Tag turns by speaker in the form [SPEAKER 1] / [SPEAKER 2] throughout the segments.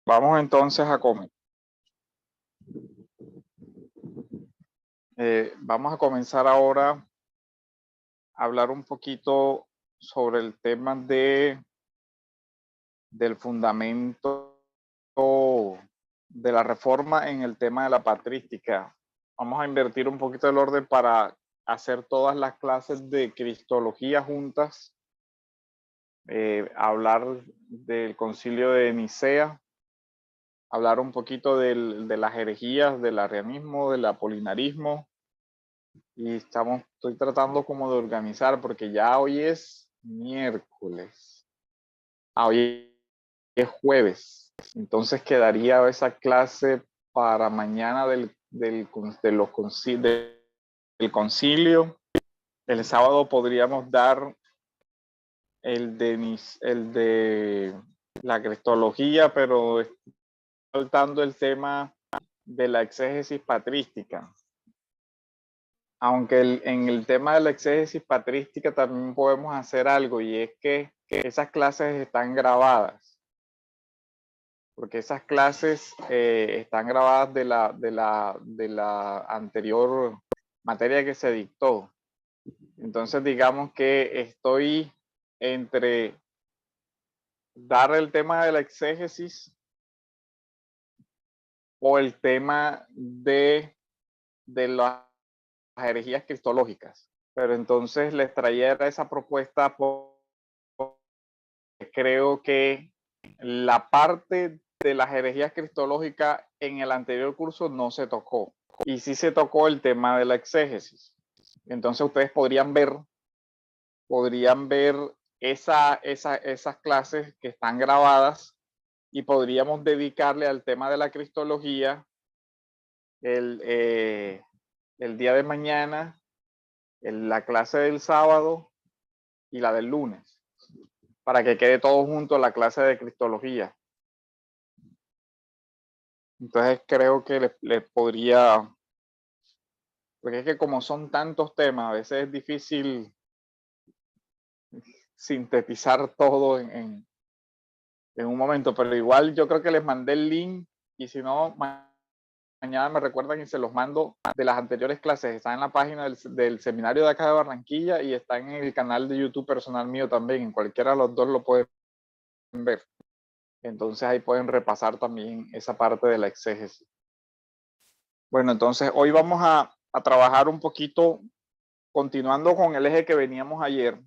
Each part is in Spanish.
[SPEAKER 1] Vamos entonces a vamos a comenzar ahora a hablar un poquito sobre el tema del fundamento de la reforma en el tema de la patrística. Vamos a invertir un poquito el orden para hacer todas las clases de cristología juntas, hablar del concilio de Nicea, hablar un poquito de las herejías, del arrianismo, del apolinarismo, y estoy tratando como de organizar porque ya hoy es miércoles, hoy es jueves, entonces quedaría esa clase para mañana del concilio. El sábado podríamos dar el de la cristología, pero faltando el tema de la exégesis patrística. Aunque en el tema de la exégesis patrística también podemos hacer algo, y es que esas clases están grabadas, porque esas clases están grabadas de la anterior materia que se dictó. Entonces digamos que estoy entre dar el tema de la exégesis o el tema de las herejías cristológicas. Pero entonces les traía esa propuesta porque creo que la parte de las herejías cristológicas en el anterior curso no se tocó. Y sí se tocó el tema de la exégesis. Entonces ustedes podrían ver esas clases que están grabadas y podríamos dedicarle al tema de la cristología el día de mañana, la clase del sábado y la del lunes, para que quede todo junto la clase de cristología. Entonces creo que les podría, porque es que como son tantos temas, a veces es difícil sintetizar todo en un momento, pero igual yo creo que les mandé el link, y si no, mañana me recuerdan y se los mando de las anteriores clases. Está en la página del seminario de acá de Barranquilla y está en el canal de YouTube personal mío también. En cualquiera de los dos lo pueden ver. Entonces ahí pueden repasar también esa parte de la exégesis. Bueno, entonces hoy vamos a trabajar un poquito, continuando con el eje que veníamos ayer,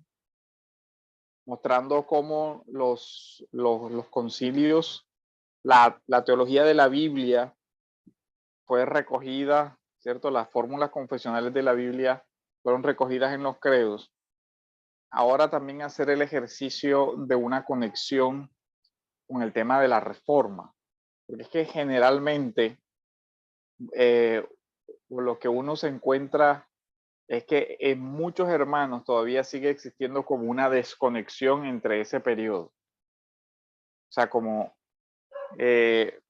[SPEAKER 1] mostrando cómo los concilios, la teología de la Biblia fue recogida, ¿cierto? Las fórmulas confesionales de la Biblia fueron recogidas en los credos. Ahora también hacer el ejercicio de una conexión con el tema de la reforma. Porque es que generalmente lo que uno se encuentra es que en muchos hermanos todavía sigue existiendo como una desconexión entre ese periodo. O sea, como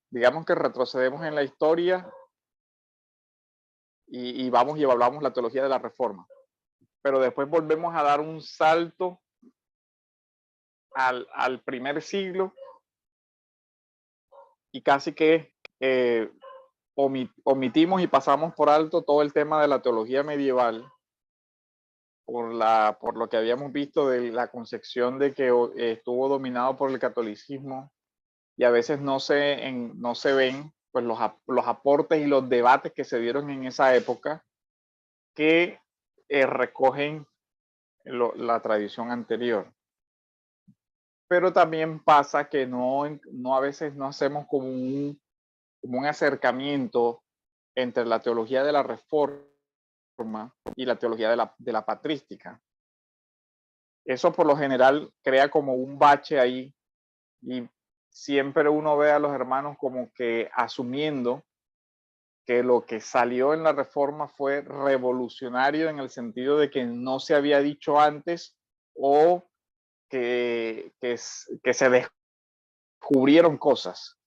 [SPEAKER 1] digamos que retrocedemos en la historia y vamos y evaluamos la teología de la reforma. Pero después volvemos a dar un salto al primer siglo y casi que omitimos y pasamos por alto todo el tema de la teología medieval por lo que habíamos visto de la concepción de que estuvo dominado por el catolicismo, y a veces no se ven pues los aportes y los debates que se dieron en esa época que recogen la tradición anterior. Pero también pasa que no a veces no hacemos como un acercamiento entre la teología de la reforma y la teología de la patrística. Eso por lo general crea como un bache ahí, y siempre uno ve a los hermanos como que asumiendo que lo que salió en la reforma fue revolucionario en el sentido de que no se había dicho antes, o que se descubrieron cosas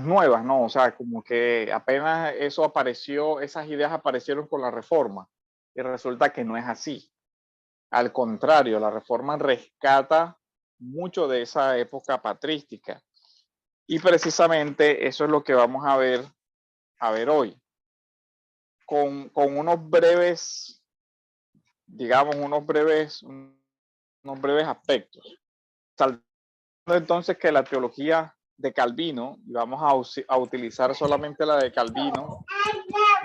[SPEAKER 1] nuevas, ¿no? O sea, como que apenas eso apareció, esas ideas aparecieron con la reforma, y resulta que no es así. Al contrario, la reforma rescata mucho de esa época patrística. Y precisamente eso es lo que vamos a ver hoy. Con unos breves, digamos, unos breves aspectos. Saltando entonces que la teología de Calvino, y vamos a utilizar solamente la de Calvino,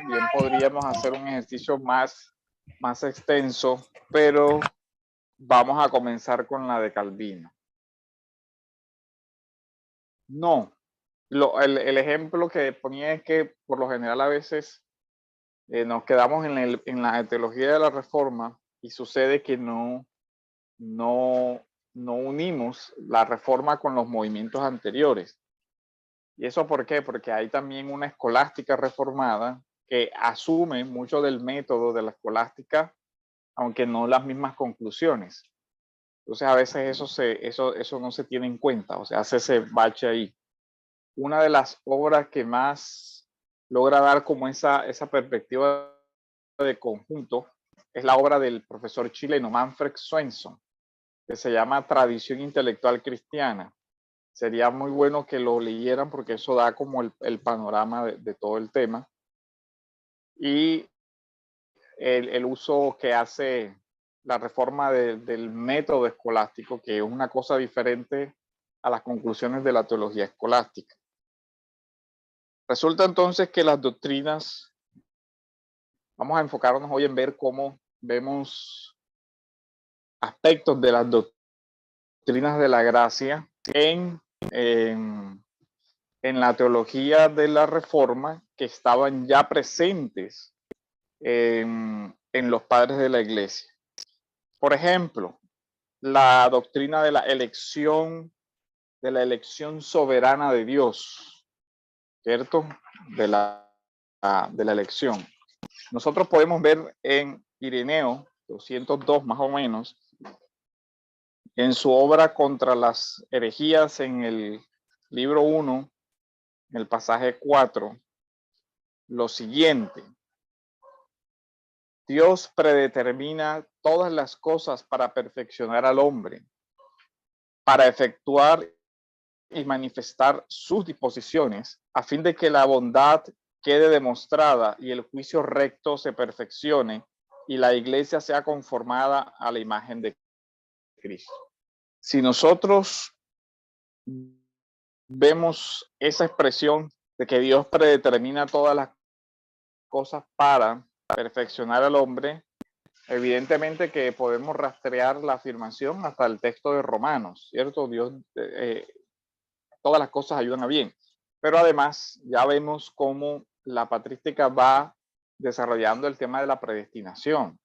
[SPEAKER 1] bien podríamos hacer un ejercicio más extenso, pero vamos a comenzar con la de Calvino. No, el ejemplo que ponía es que por lo general a veces nos quedamos en la teología de la Reforma y sucede que no unimos la Reforma con los movimientos anteriores. ¿Y eso por qué? Porque hay también una escolástica reformada que asume mucho del método de la escolástica, aunque no las mismas conclusiones. Entonces a veces eso no se tiene en cuenta, o sea, hace ese bache ahí. Una de las obras que más logra dar como esa perspectiva de conjunto es la obra del profesor chileno Manfred Swenson, que se llama Tradición Intelectual Cristiana. Sería muy bueno que lo leyeran porque eso da como el panorama de todo el tema. Y el uso que hace la reforma del método escolástico, que es una cosa diferente a las conclusiones de la teología escolástica. Resulta entonces que las doctrinas, vamos a enfocarnos hoy en ver cómo vemos aspectos de las doctrinas de la gracia en la teología de la Reforma que estaban ya presentes en los padres de la Iglesia. Por ejemplo, la doctrina de la elección soberana de Dios, ¿cierto? De la elección. Nosotros podemos ver en Ireneo 202 más o menos, en su obra Contra las herejías, en el libro 1, en el pasaje 4, lo siguiente: Dios predetermina todas las cosas para perfeccionar al hombre, para efectuar y manifestar sus disposiciones, a fin de que la bondad quede demostrada y el juicio recto se perfeccione y la iglesia sea conformada a la imagen de Cristo. Si nosotros vemos esa expresión de que Dios predetermina todas las cosas para perfeccionar al hombre, evidentemente que podemos rastrear la afirmación hasta el texto de Romanos, ¿cierto? Dios, todas las cosas ayudan a bien. Pero además ya vemos cómo la patrística va desarrollando el tema de la predestinación,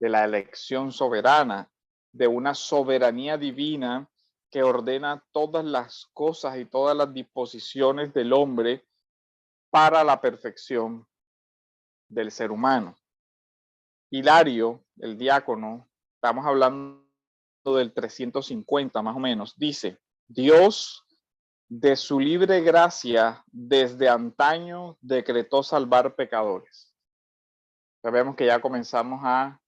[SPEAKER 1] de la elección soberana, de una soberanía divina que ordena todas las cosas y todas las disposiciones del hombre para la perfección del ser humano. Hilario, el diácono, estamos hablando del 350 más o menos, dice: Dios, de su libre gracia, desde antaño decretó salvar pecadores. Sabemos que ya comenzamos a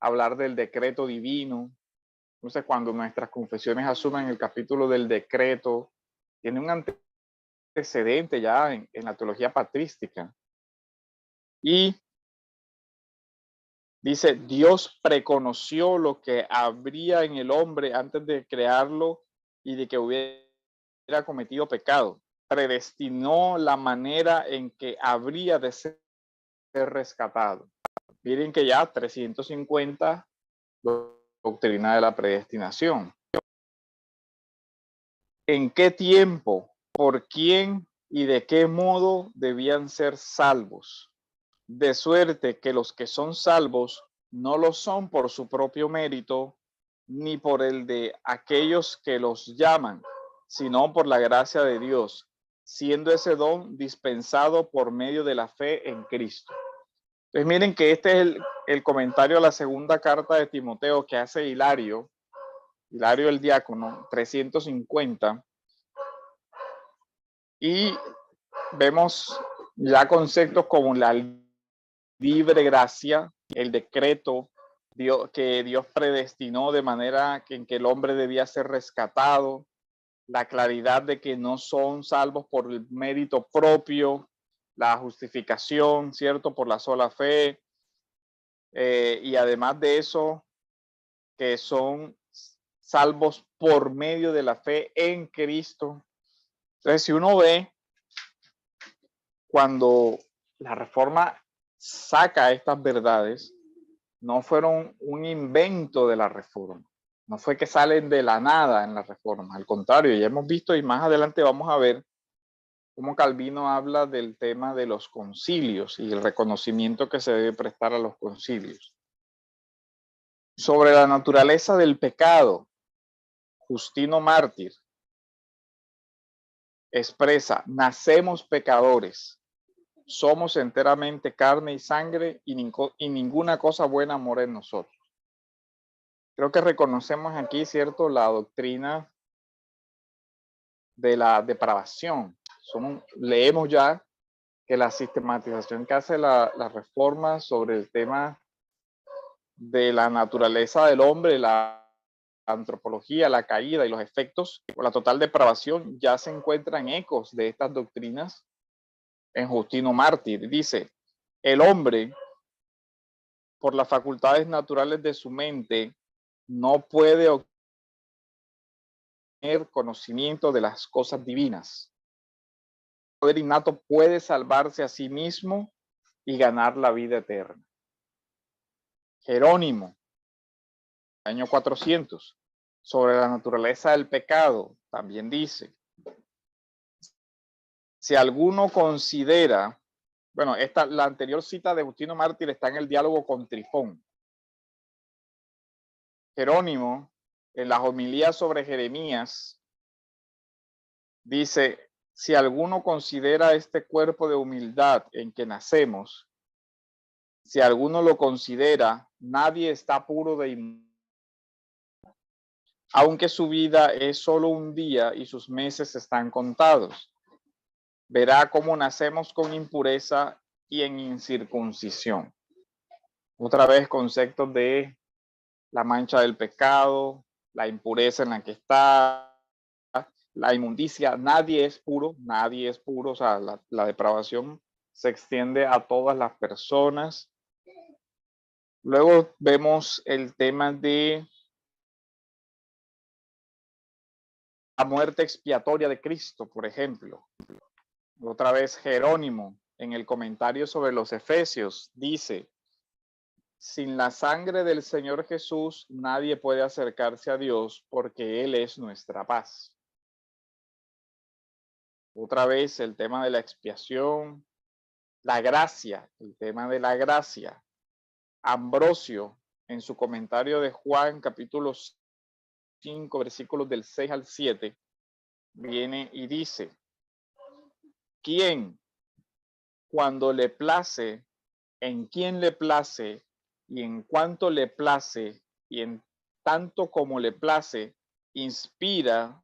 [SPEAKER 1] hablar del decreto divino. Entonces, cuando nuestras confesiones asumen el capítulo del decreto, tiene un antecedente ya en la teología patrística. Y dice: Dios preconoció lo que habría en el hombre antes de crearlo y de que hubiera cometido pecado. Predestinó la manera en que habría de ser rescatado. Miren que ya 350, doctrina de la predestinación. ¿En qué tiempo, por quién y de qué modo debían ser salvos? De suerte que los que son salvos no lo son por su propio mérito, ni por el de aquellos que los llaman, sino por la gracia de Dios, siendo ese don dispensado por medio de la fe en Cristo. Entonces miren que este es el comentario a la segunda carta de Timoteo que hace Hilario el diácono, 350, y vemos ya conceptos como la libre gracia, el decreto que Dios predestinó de manera en que el hombre debía ser rescatado, la claridad de que no son salvos por el mérito propio, la justificación, ¿cierto? Por la sola fe. Y además de eso, que son salvos por medio de la fe en Cristo. Entonces, si uno ve, cuando la Reforma saca estas verdades, no fueron un invento de la Reforma. No fue que salen de la nada en la Reforma. Al contrario, ya hemos visto y más adelante vamos a ver cómo Calvino habla del tema de los concilios y el reconocimiento que se debe prestar a los concilios. Sobre la naturaleza del pecado, Justino Mártir expresa: nacemos pecadores, somos enteramente carne y sangre y ninguna cosa buena mora en nosotros. Creo que reconocemos aquí, ¿cierto?, la doctrina de la depravación. Leemos ya que la sistematización que hace la Reforma sobre el tema de la naturaleza del hombre, la antropología, la caída y los efectos o la total depravación ya se encuentran ecos de estas doctrinas en Justino Mártir. Dice: el hombre, por las facultades naturales de su mente, no puede obtener conocimiento de las cosas divinas. El poder innato puede salvarse a sí mismo y ganar la vida eterna. Jerónimo, año 400, sobre la naturaleza del pecado, también dice: si alguno considera, bueno, la anterior cita de Justino Mártir está en el diálogo con Trifón. Jerónimo, en las homilías sobre Jeremías, dice: si alguno considera este cuerpo de humildad en que nacemos, si alguno lo considera, nadie está puro de inmundicia, aunque su vida es solo un día y sus meses están contados. Verá cómo nacemos con impureza y en incircuncisión. Otra vez conceptos de la mancha del pecado, la impureza en la que está, la inmundicia. Nadie es puro, o sea, la depravación se extiende a todas las personas. Luego vemos el tema de la muerte expiatoria de Cristo, por ejemplo. Otra vez Jerónimo, en el comentario sobre los Efesios, dice: sin la sangre del Señor Jesús nadie puede acercarse a Dios, porque Él es nuestra paz. Otra vez el tema de la expiación, la gracia, el tema de la gracia. Ambrosio, en su comentario de Juan, capítulo 5, versículos del 6 al 7, viene y dice: ¿quién, cuando le place, en quién le place, y en cuanto le place, y en tanto como le place, inspira?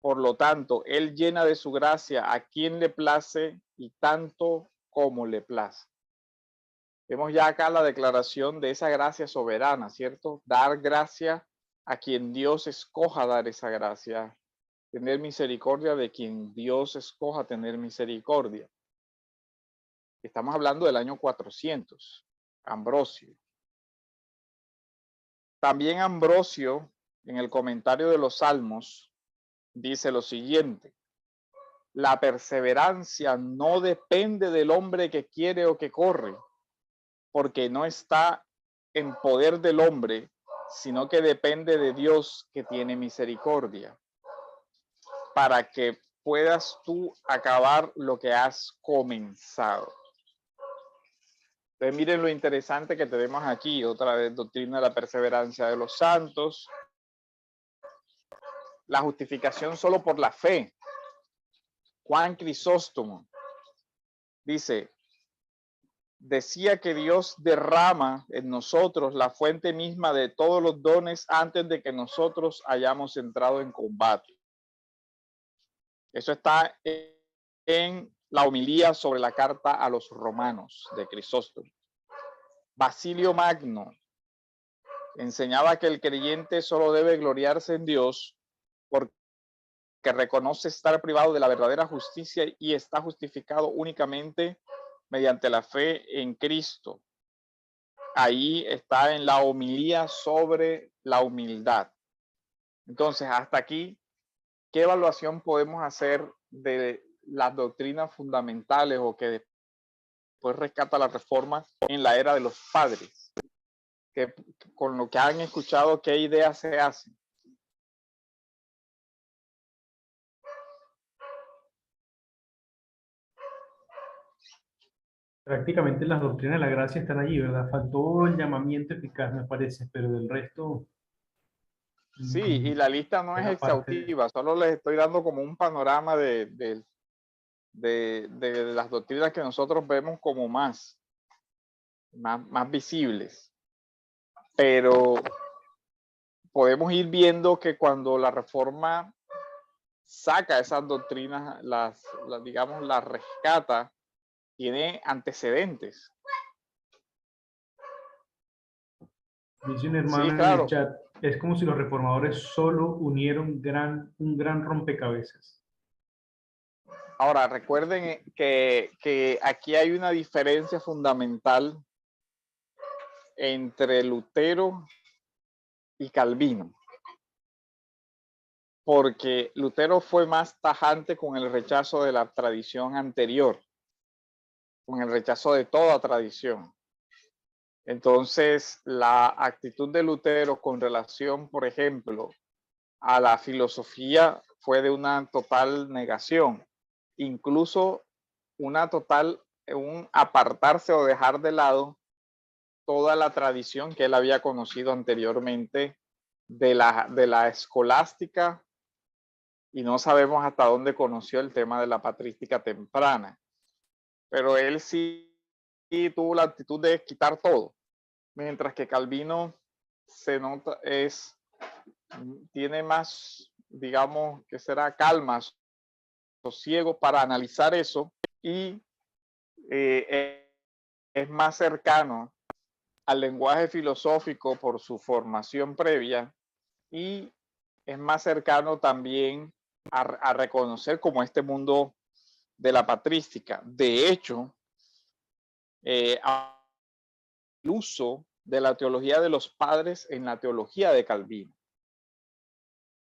[SPEAKER 1] Por lo tanto, él llena de su gracia a quien le place y tanto como le place. Vemos ya acá la declaración de esa gracia soberana, ¿cierto? Dar gracia a quien Dios escoja dar esa gracia. Tener misericordia de quien Dios escoja tener misericordia. Estamos hablando del año 400, Ambrosio. También Ambrosio, en el comentario de los Salmos, dice lo siguiente: la perseverancia no depende del hombre que quiere o que corre, porque no está en poder del hombre, sino que depende de Dios, que tiene misericordia, para que puedas tú acabar lo que has comenzado. Entonces, miren lo interesante que tenemos aquí, otra vez, doctrina de la perseverancia de los santos, la justificación solo por la fe. Juan Crisóstomo dice: decía que Dios derrama en nosotros la fuente misma de todos los dones antes de que nosotros hayamos entrado en combate. Eso está en la homilía sobre la carta a los romanos de Crisóstomo. Basilio Magno Enseñaba que el creyente solo debe gloriarse en Dios porque reconoce estar privado de la verdadera justicia y está justificado únicamente mediante la fe en Cristo. Ahí está en la homilía sobre la humildad. Entonces, hasta aquí, ¿qué evaluación podemos hacer de las doctrinas fundamentales o que después rescata la reforma en la era de los padres? Que, con lo que han escuchado, ¿qué ideas se hacen?
[SPEAKER 2] Prácticamente las doctrinas de la gracia están allí, ¿verdad? Faltó el llamamiento eficaz, me parece, pero del resto,
[SPEAKER 1] Sí, y la lista no es
[SPEAKER 2] buena parte.
[SPEAKER 1] exhaustiva, solo les estoy dando como un panorama de las doctrinas que nosotros vemos como más visibles. Pero podemos ir viendo que cuando la reforma saca esas doctrinas, digamos, las rescata, tiene antecedentes.
[SPEAKER 2] Dice un
[SPEAKER 1] Sí,
[SPEAKER 2] hermano en el
[SPEAKER 1] claro.
[SPEAKER 2] chat, es como si los reformadores solo unieron un gran rompecabezas.
[SPEAKER 1] Ahora, recuerden que aquí hay una diferencia fundamental entre Lutero y Calvino, porque Lutero fue más tajante con el rechazo de la tradición anterior, con el rechazo de toda tradición. Entonces, la actitud de Lutero con relación, por ejemplo, a la filosofía fue de una total negación, incluso un apartarse o dejar de lado toda la tradición que él había conocido anteriormente de la escolástica, y no sabemos hasta dónde conoció el tema de la patrística temprana, pero él sí tuvo la actitud de quitar todo, mientras que Calvino se nota tiene más, digamos, que será calma, sosiego para analizar eso, y es más cercano al lenguaje filosófico por su formación previa, y es más cercano también a reconocer como este mundo de la patrística. De hecho, el uso de la teología de los padres en la teología de Calvino.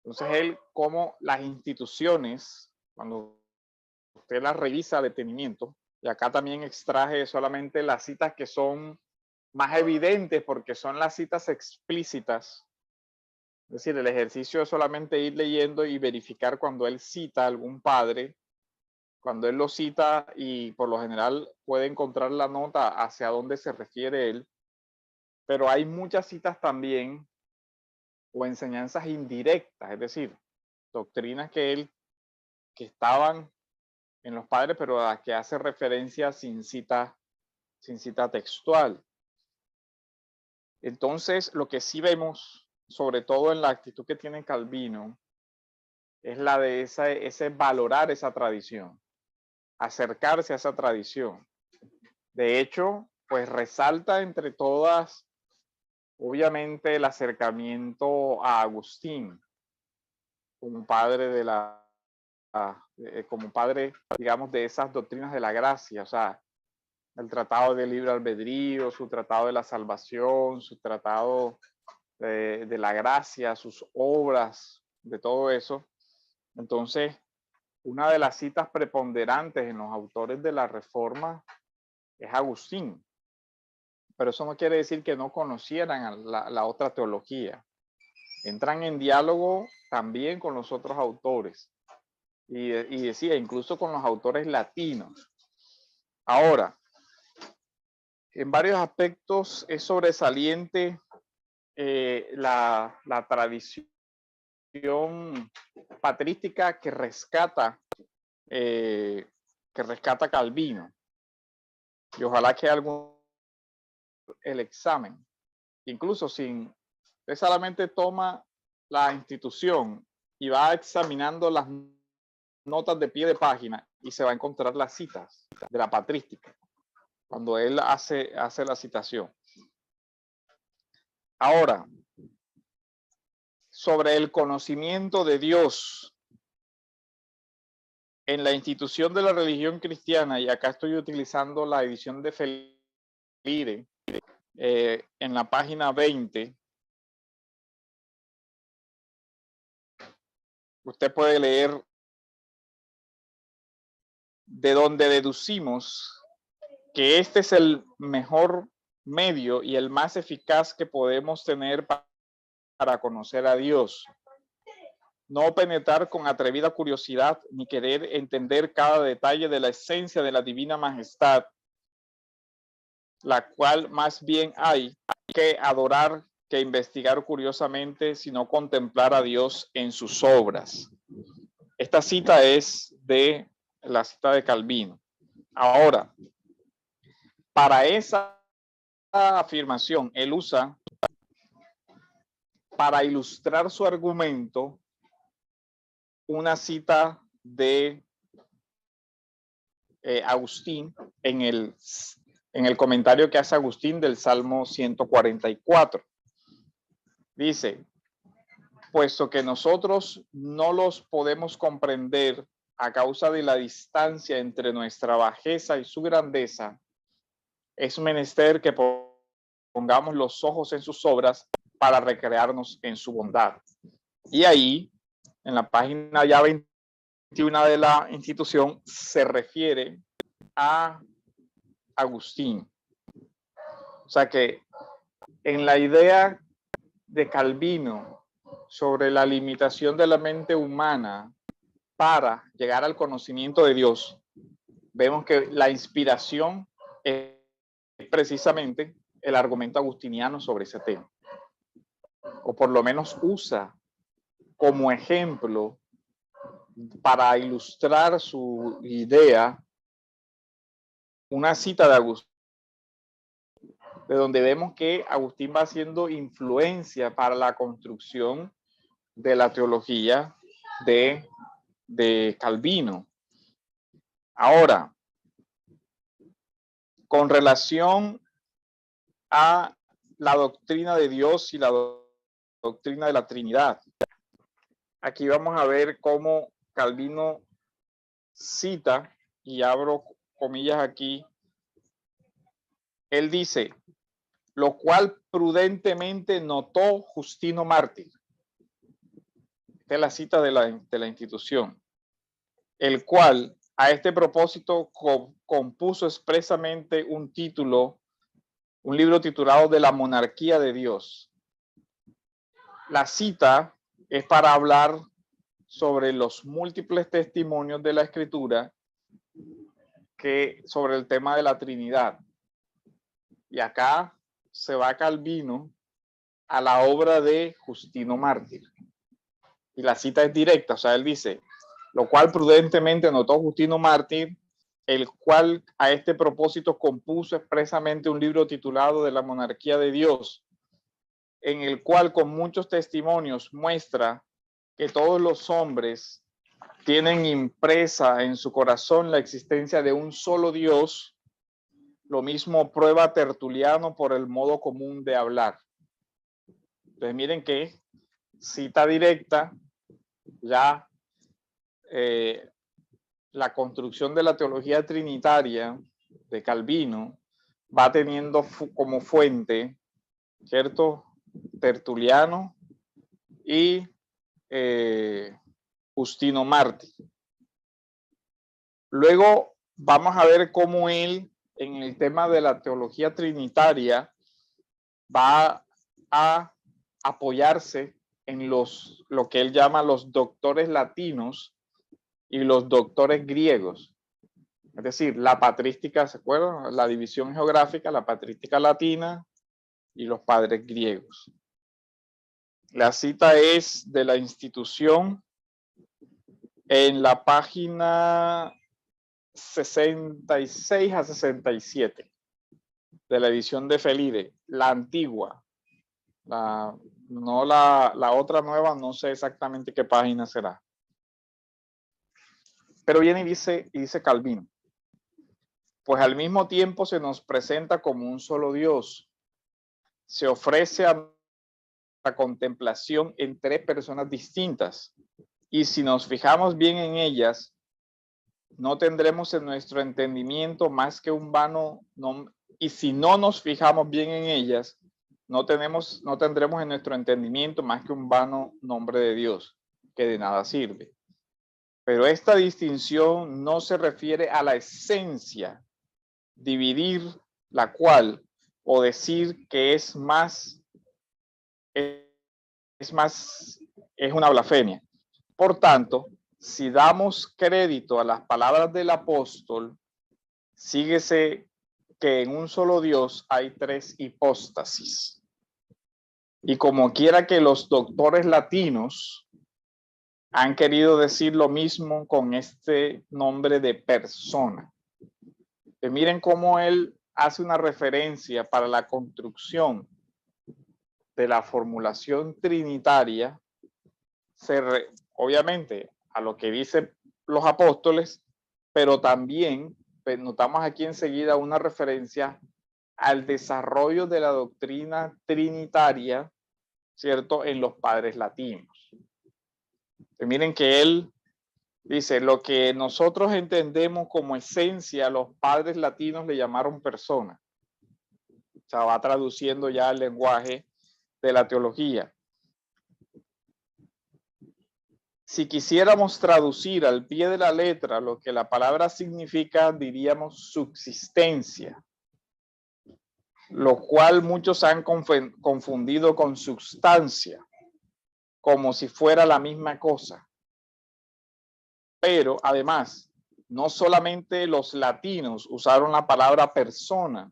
[SPEAKER 1] Entonces, él, como las instituciones, cuando usted las revisa a detenimiento, y acá también extraje solamente las citas que son más evidentes porque son las citas explícitas. Es decir, el ejercicio es solamente ir leyendo y verificar cuando él cita a algún padre, cuando él lo cita, y por lo general puede encontrar la nota hacia dónde se refiere él, pero hay muchas citas también o enseñanzas indirectas, es decir, doctrinas que estaban en los padres, pero a las que hace referencia sin cita textual. Entonces, lo que sí vemos, sobre todo en la actitud que tiene Calvino, es la de ese valorar esa tradición, acercarse a esa tradición. De hecho, pues resalta entre todas, obviamente, el acercamiento a Agustín como padre como padre, digamos, de esas doctrinas de la gracia, o sea, el tratado de libre albedrío, su tratado de la salvación, su tratado de la gracia, sus obras, de todo eso. Entonces, una de las citas preponderantes en los autores de la Reforma es Agustín, pero eso no quiere decir que no conocieran la otra teología. Entran en diálogo también con los otros autores, y decía, incluso con los autores latinos. Ahora, en varios aspectos es sobresaliente la tradición patrística que rescata Calvino, y ojalá que el examen, incluso sin, usted solamente toma la institución y va examinando las notas de pie de página y se va a encontrar las citas de la patrística cuando él hace la citación. Ahora, sobre el conocimiento de Dios en la institución de la religión cristiana, y acá estoy utilizando la edición de Felire, en la página 20, usted puede leer de donde deducimos que este es el mejor medio y el más eficaz que podemos tener para conocer a Dios. No penetrar con atrevida curiosidad ni querer entender cada detalle de la esencia de la divina majestad, la cual más bien hay que adorar que investigar curiosamente, sino contemplar a Dios en sus obras. Esta cita es de la cita de Calvino. Ahora, para esa afirmación, él usa, para ilustrar su argumento, una cita de Agustín en el comentario que hace Agustín del Salmo 144. Dice, puesto que nosotros no los podemos comprender a causa de la distancia entre nuestra bajeza y su grandeza, es menester que pongamos los ojos en sus obras para recrearnos en su bondad. Y ahí, en la página ya 21 de la institución, se refiere a Agustín. O sea que en la idea de Calvino sobre la limitación de la mente humana para llegar al conocimiento de Dios, vemos que la inspiración es precisamente el argumento agustiniano sobre ese tema, o por lo menos usa como ejemplo para ilustrar su idea una cita de Agustín, de donde vemos que Agustín va haciendo influencia para la construcción de la teología de Calvino. Ahora, con relación a la doctrina de Dios y la doctrina de la Trinidad, aquí vamos a ver cómo Calvino cita, y abro comillas aquí, él dice, lo cual prudentemente notó Justino Mártir. Esta es la cita de la institución, el cual a este propósito compuso expresamente un libro titulado De la monarquía de Dios. La cita es para hablar sobre los múltiples testimonios de la Escritura sobre el tema de la Trinidad. Y acá se va Calvino a la obra de Justino Mártir. Y la cita es directa, o sea, él dice, lo cual prudentemente notó Justino Mártir, el cual a este propósito compuso expresamente un libro titulado De la monarquía de Dios, en el cual con muchos testimonios muestra que todos los hombres tienen impresa en su corazón la existencia de un solo Dios. Lo mismo prueba Tertuliano por el modo común de hablar. Entonces miren que cita directa, ya la construcción de la teología trinitaria de Calvino va teniendo como fuente, ¿cierto?, Tertuliano y Justino Mártir. Luego vamos a ver cómo él, en el tema de la teología trinitaria, va a apoyarse en lo que él llama los doctores latinos y los doctores griegos. Es decir, la patrística, ¿se acuerdan? La división geográfica, la patrística latina y los padres griegos. La cita es de la institución en la página 66 a 67 de la edición de Felire, la antigua. La otra nueva, no sé exactamente qué página será. Pero viene y dice Calvino, pues al mismo tiempo se nos presenta como un solo Dios. Se ofrece a contemplación en tres personas distintas. Y si nos fijamos bien en ellas, no tendremos en nuestro entendimiento más que un vano, y si no nos fijamos bien en ellas, no tendremos en nuestro entendimiento más que un vano nombre de Dios, que de nada sirve. Pero esta distinción no se refiere a la esencia, dividir la cual o decir que es una blasfemia. Por tanto, si damos crédito a las palabras del apóstol, síguese que en un solo Dios hay tres hipóstasis. Y como quiera que los doctores latinos han querido decir lo mismo con este nombre de persona. Miren cómo él hace una referencia para la construcción de la formulación trinitaria, obviamente a lo que dicen los apóstoles, pero también notamos aquí enseguida una referencia al desarrollo de la doctrina trinitaria, ¿cierto?, en los padres latinos. Miren que él dice, lo que nosotros entendemos como esencia, los padres latinos le llamaron persona. O sea, va traduciendo ya el lenguaje de la teología. Si quisiéramos traducir al pie de la letra lo que la palabra significa, diríamos subsistencia, lo cual muchos han confundido con sustancia, como si fuera la misma cosa. Pero además, no solamente los latinos usaron la palabra persona,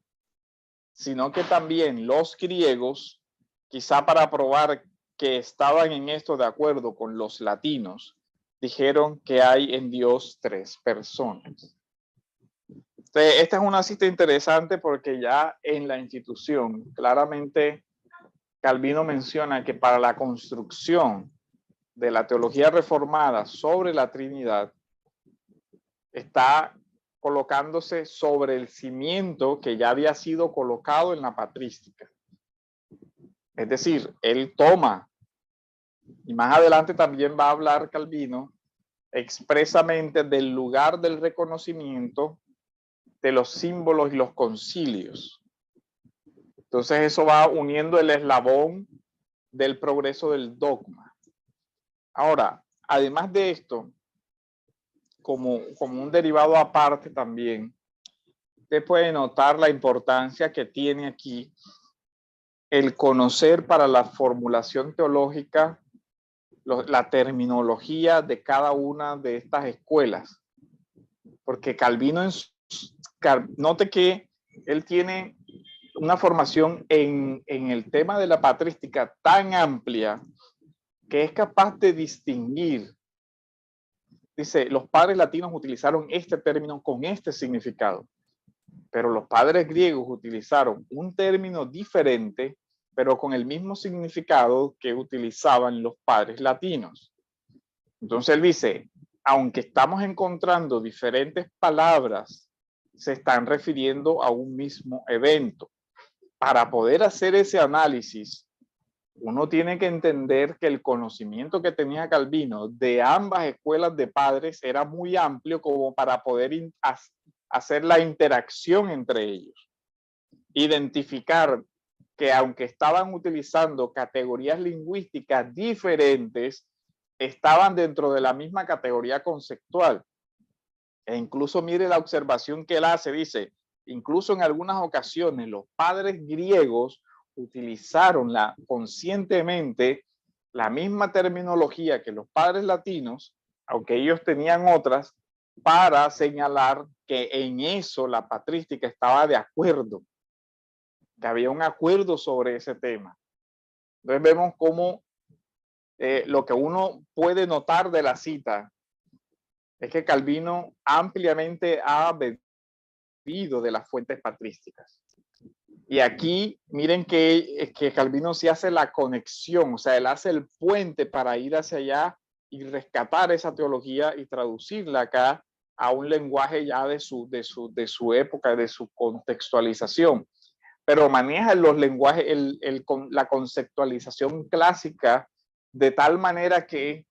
[SPEAKER 1] sino que también los griegos, quizá para probar que estaban en esto de acuerdo con los latinos, dijeron que hay en Dios tres personas. Entonces, esta es una cita interesante porque ya en la institución, claramente Calvino menciona que para la construcción de la teología reformada sobre la Trinidad, está colocándose sobre el cimiento que ya había sido colocado en la patrística. Es decir, él toma, y más adelante también va a hablar Calvino expresamente del lugar del reconocimiento de los símbolos y los concilios. Entonces eso va uniendo el eslabón del progreso del dogma. Ahora, además de esto, como un derivado aparte también, usted puede notar la importancia que tiene aquí el conocer para la formulación teológica la terminología de cada una de estas escuelas. Porque Calvino, note que él tiene una formación en el tema de la patrística tan amplia que es capaz de distinguir. Dice, los padres latinos utilizaron este término con este significado, pero los padres griegos utilizaron un término diferente, pero con el mismo significado que utilizaban los padres latinos. Entonces él dice, aunque estamos encontrando diferentes palabras, se están refiriendo a un mismo evento. Para poder hacer ese análisis, uno tiene que entender que el conocimiento que tenía Calvino de ambas escuelas de padres era muy amplio como para poder hacer la interacción entre ellos. Identificar que aunque estaban utilizando categorías lingüísticas diferentes, estaban dentro de la misma categoría conceptual. E incluso mire la observación que él hace, dice, incluso en algunas ocasiones los padres griegos utilizaron conscientemente la misma terminología que los padres latinos, aunque ellos tenían otras, para señalar que en eso la patrística estaba de acuerdo, que había un acuerdo sobre ese tema. Entonces vemos cómo lo que uno puede notar de la cita es que Calvino ampliamente ha bebido de las fuentes patrísticas. Y aquí miren que Calvino sí hace la conexión, o sea, él hace el puente para ir hacia allá y rescatar esa teología y traducirla acá a un lenguaje ya de su época, de su contextualización. pero maneja los lenguajes, la conceptualización clásica de tal manera que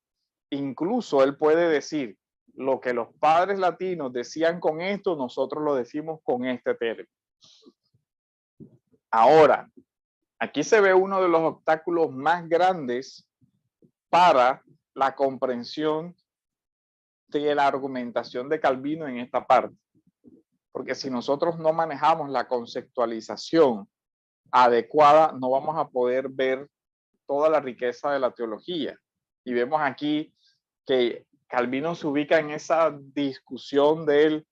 [SPEAKER 1] incluso él puede decir lo que los padres latinos decían con esto, nosotros lo decimos con este término. Ahora, aquí se ve uno de los obstáculos más grandes para la comprensión de la argumentación de Calvino en esta parte. Porque si nosotros no manejamos la conceptualización adecuada, no vamos a poder ver toda la riqueza de la teología. Y vemos aquí que Calvino se ubica en esa discusión de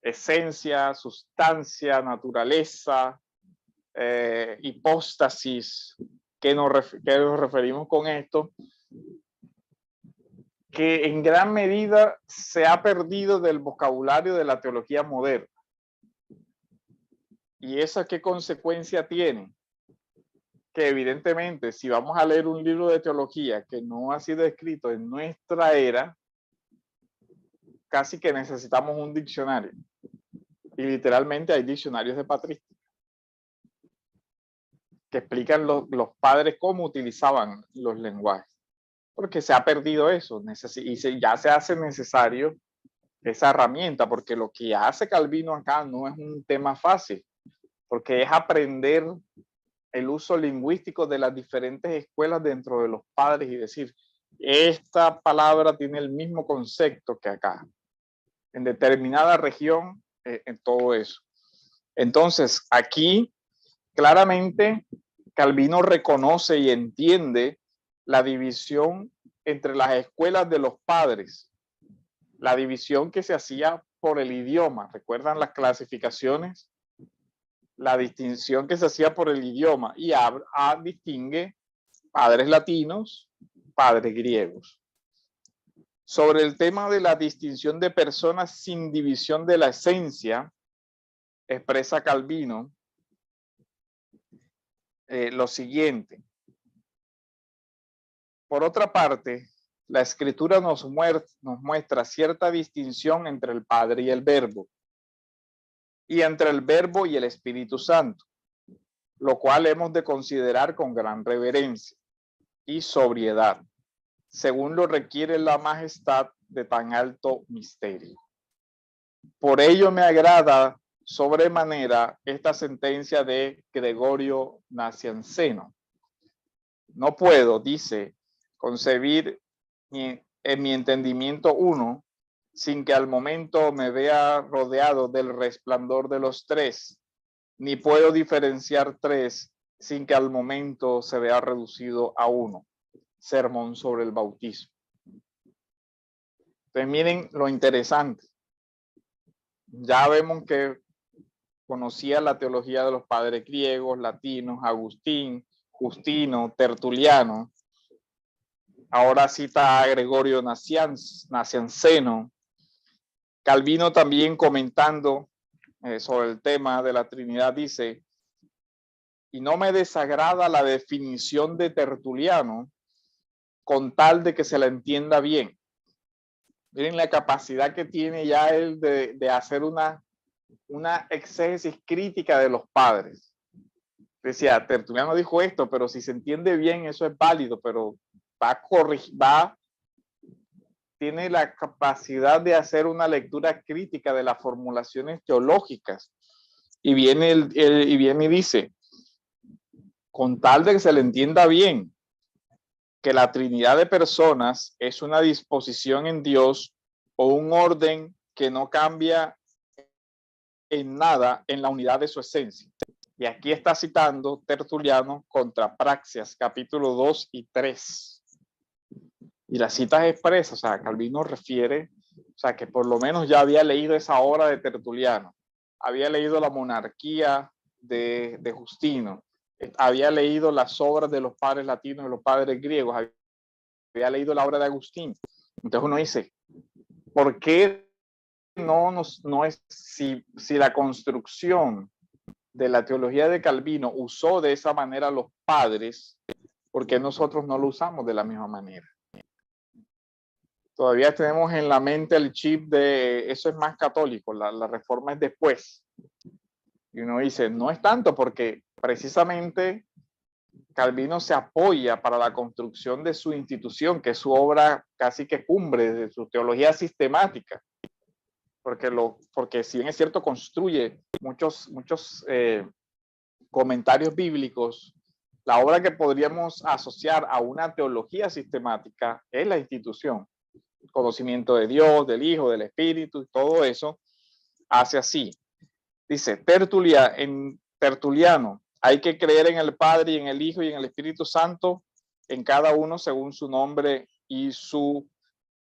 [SPEAKER 1] esencia, sustancia, naturaleza, hipóstasis. ¿Qué nos referimos con esto? Que en gran medida se ha perdido del vocabulario de la teología moderna. ¿Y eso qué consecuencia tiene? Que evidentemente, si vamos a leer un libro de teología que no ha sido escrito en nuestra era, casi que necesitamos un diccionario. Y literalmente hay diccionarios de patrística que explican los padres cómo utilizaban los lenguajes. Porque se ha perdido eso y ya se hace necesario esa herramienta, porque lo que hace Calvino acá no es un tema fácil, porque es aprender el uso lingüístico de las diferentes escuelas dentro de los padres y decir, esta palabra tiene el mismo concepto que acá, en determinada región, en todo eso. Entonces, aquí claramente Calvino reconoce y entiende la división entre las escuelas de los padres, la división que se hacía por el idioma. ¿Recuerdan las clasificaciones? La distinción que se hacía por el idioma y distingue padres latinos, padres griegos. Sobre el tema de la distinción de personas sin división de la esencia, expresa Calvino lo siguiente. Por otra parte, la escritura nos muestra cierta distinción entre el Padre y el Verbo, y entre el Verbo y el Espíritu Santo, lo cual hemos de considerar con gran reverencia y sobriedad, según lo requiere la majestad de tan alto misterio. Por ello me agrada sobremanera esta sentencia de Gregorio Nacianceno. No puedo, dice, concebir en mi entendimiento uno sin que al momento me vea rodeado del resplandor de los tres, ni puedo diferenciar tres sin que al momento se vea reducido a uno. Sermón sobre el bautismo. Entonces miren lo interesante. Ya vemos que conocía la teología de los padres griegos, latinos, Agustín, Justino, Tertuliano. Ahora cita a Gregorio Nacianceno. Calvino también comentando sobre el tema de la Trinidad dice, y no me desagrada la definición de Tertuliano con tal de que se la entienda bien. Miren la capacidad que tiene ya él de hacer una exégesis crítica de los padres. Decía, Tertuliano dijo esto, pero si se entiende bien, eso es válido, pero va a corregir, tiene la capacidad de hacer una lectura crítica de las formulaciones teológicas. Y viene y dice, con tal de que se le entienda bien, que la Trinidad de personas es una disposición en Dios o un orden que no cambia en nada en la unidad de su esencia. Y aquí está citando Tertuliano contra Praxias, capítulo 2 y 3. Y las citas expresas, o sea, Calvino refiere, o sea, que por lo menos ya había leído esa obra de Tertuliano, había leído la monarquía de Justino, había leído las obras de los padres latinos y los padres griegos, había leído la obra de Agustín. Entonces uno dice, ¿por qué no es, si la construcción de la teología de Calvino usó de esa manera los padres, ¿por qué nosotros no lo usamos de la misma manera? Todavía tenemos en la mente el chip de eso es más católico, la reforma es después. Y uno dice, no es tanto porque precisamente Calvino se apoya para la construcción de su institución, que es su obra casi que cumbre de su teología sistemática, porque si bien es cierto, construye muchos comentarios bíblicos, la obra que podríamos asociar a una teología sistemática es la institución. El conocimiento de Dios, del Hijo, del Espíritu, todo eso hace así. Dice, Tertuliano, hay que creer en el Padre y en el Hijo y en el Espíritu Santo, en cada uno según su nombre y su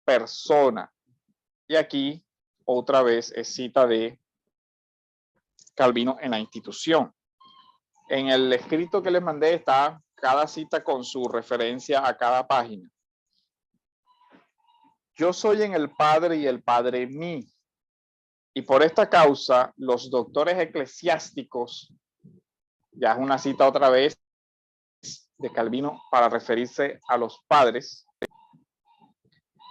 [SPEAKER 1] persona. Y aquí, otra vez, es cita de Calvino en la institución. En el escrito que les mandé está cada cita con su referencia a cada página. Yo soy en el Padre y el Padre en mí. Y por esta causa, los doctores eclesiásticos, ya es una cita otra vez de Calvino para referirse a los padres,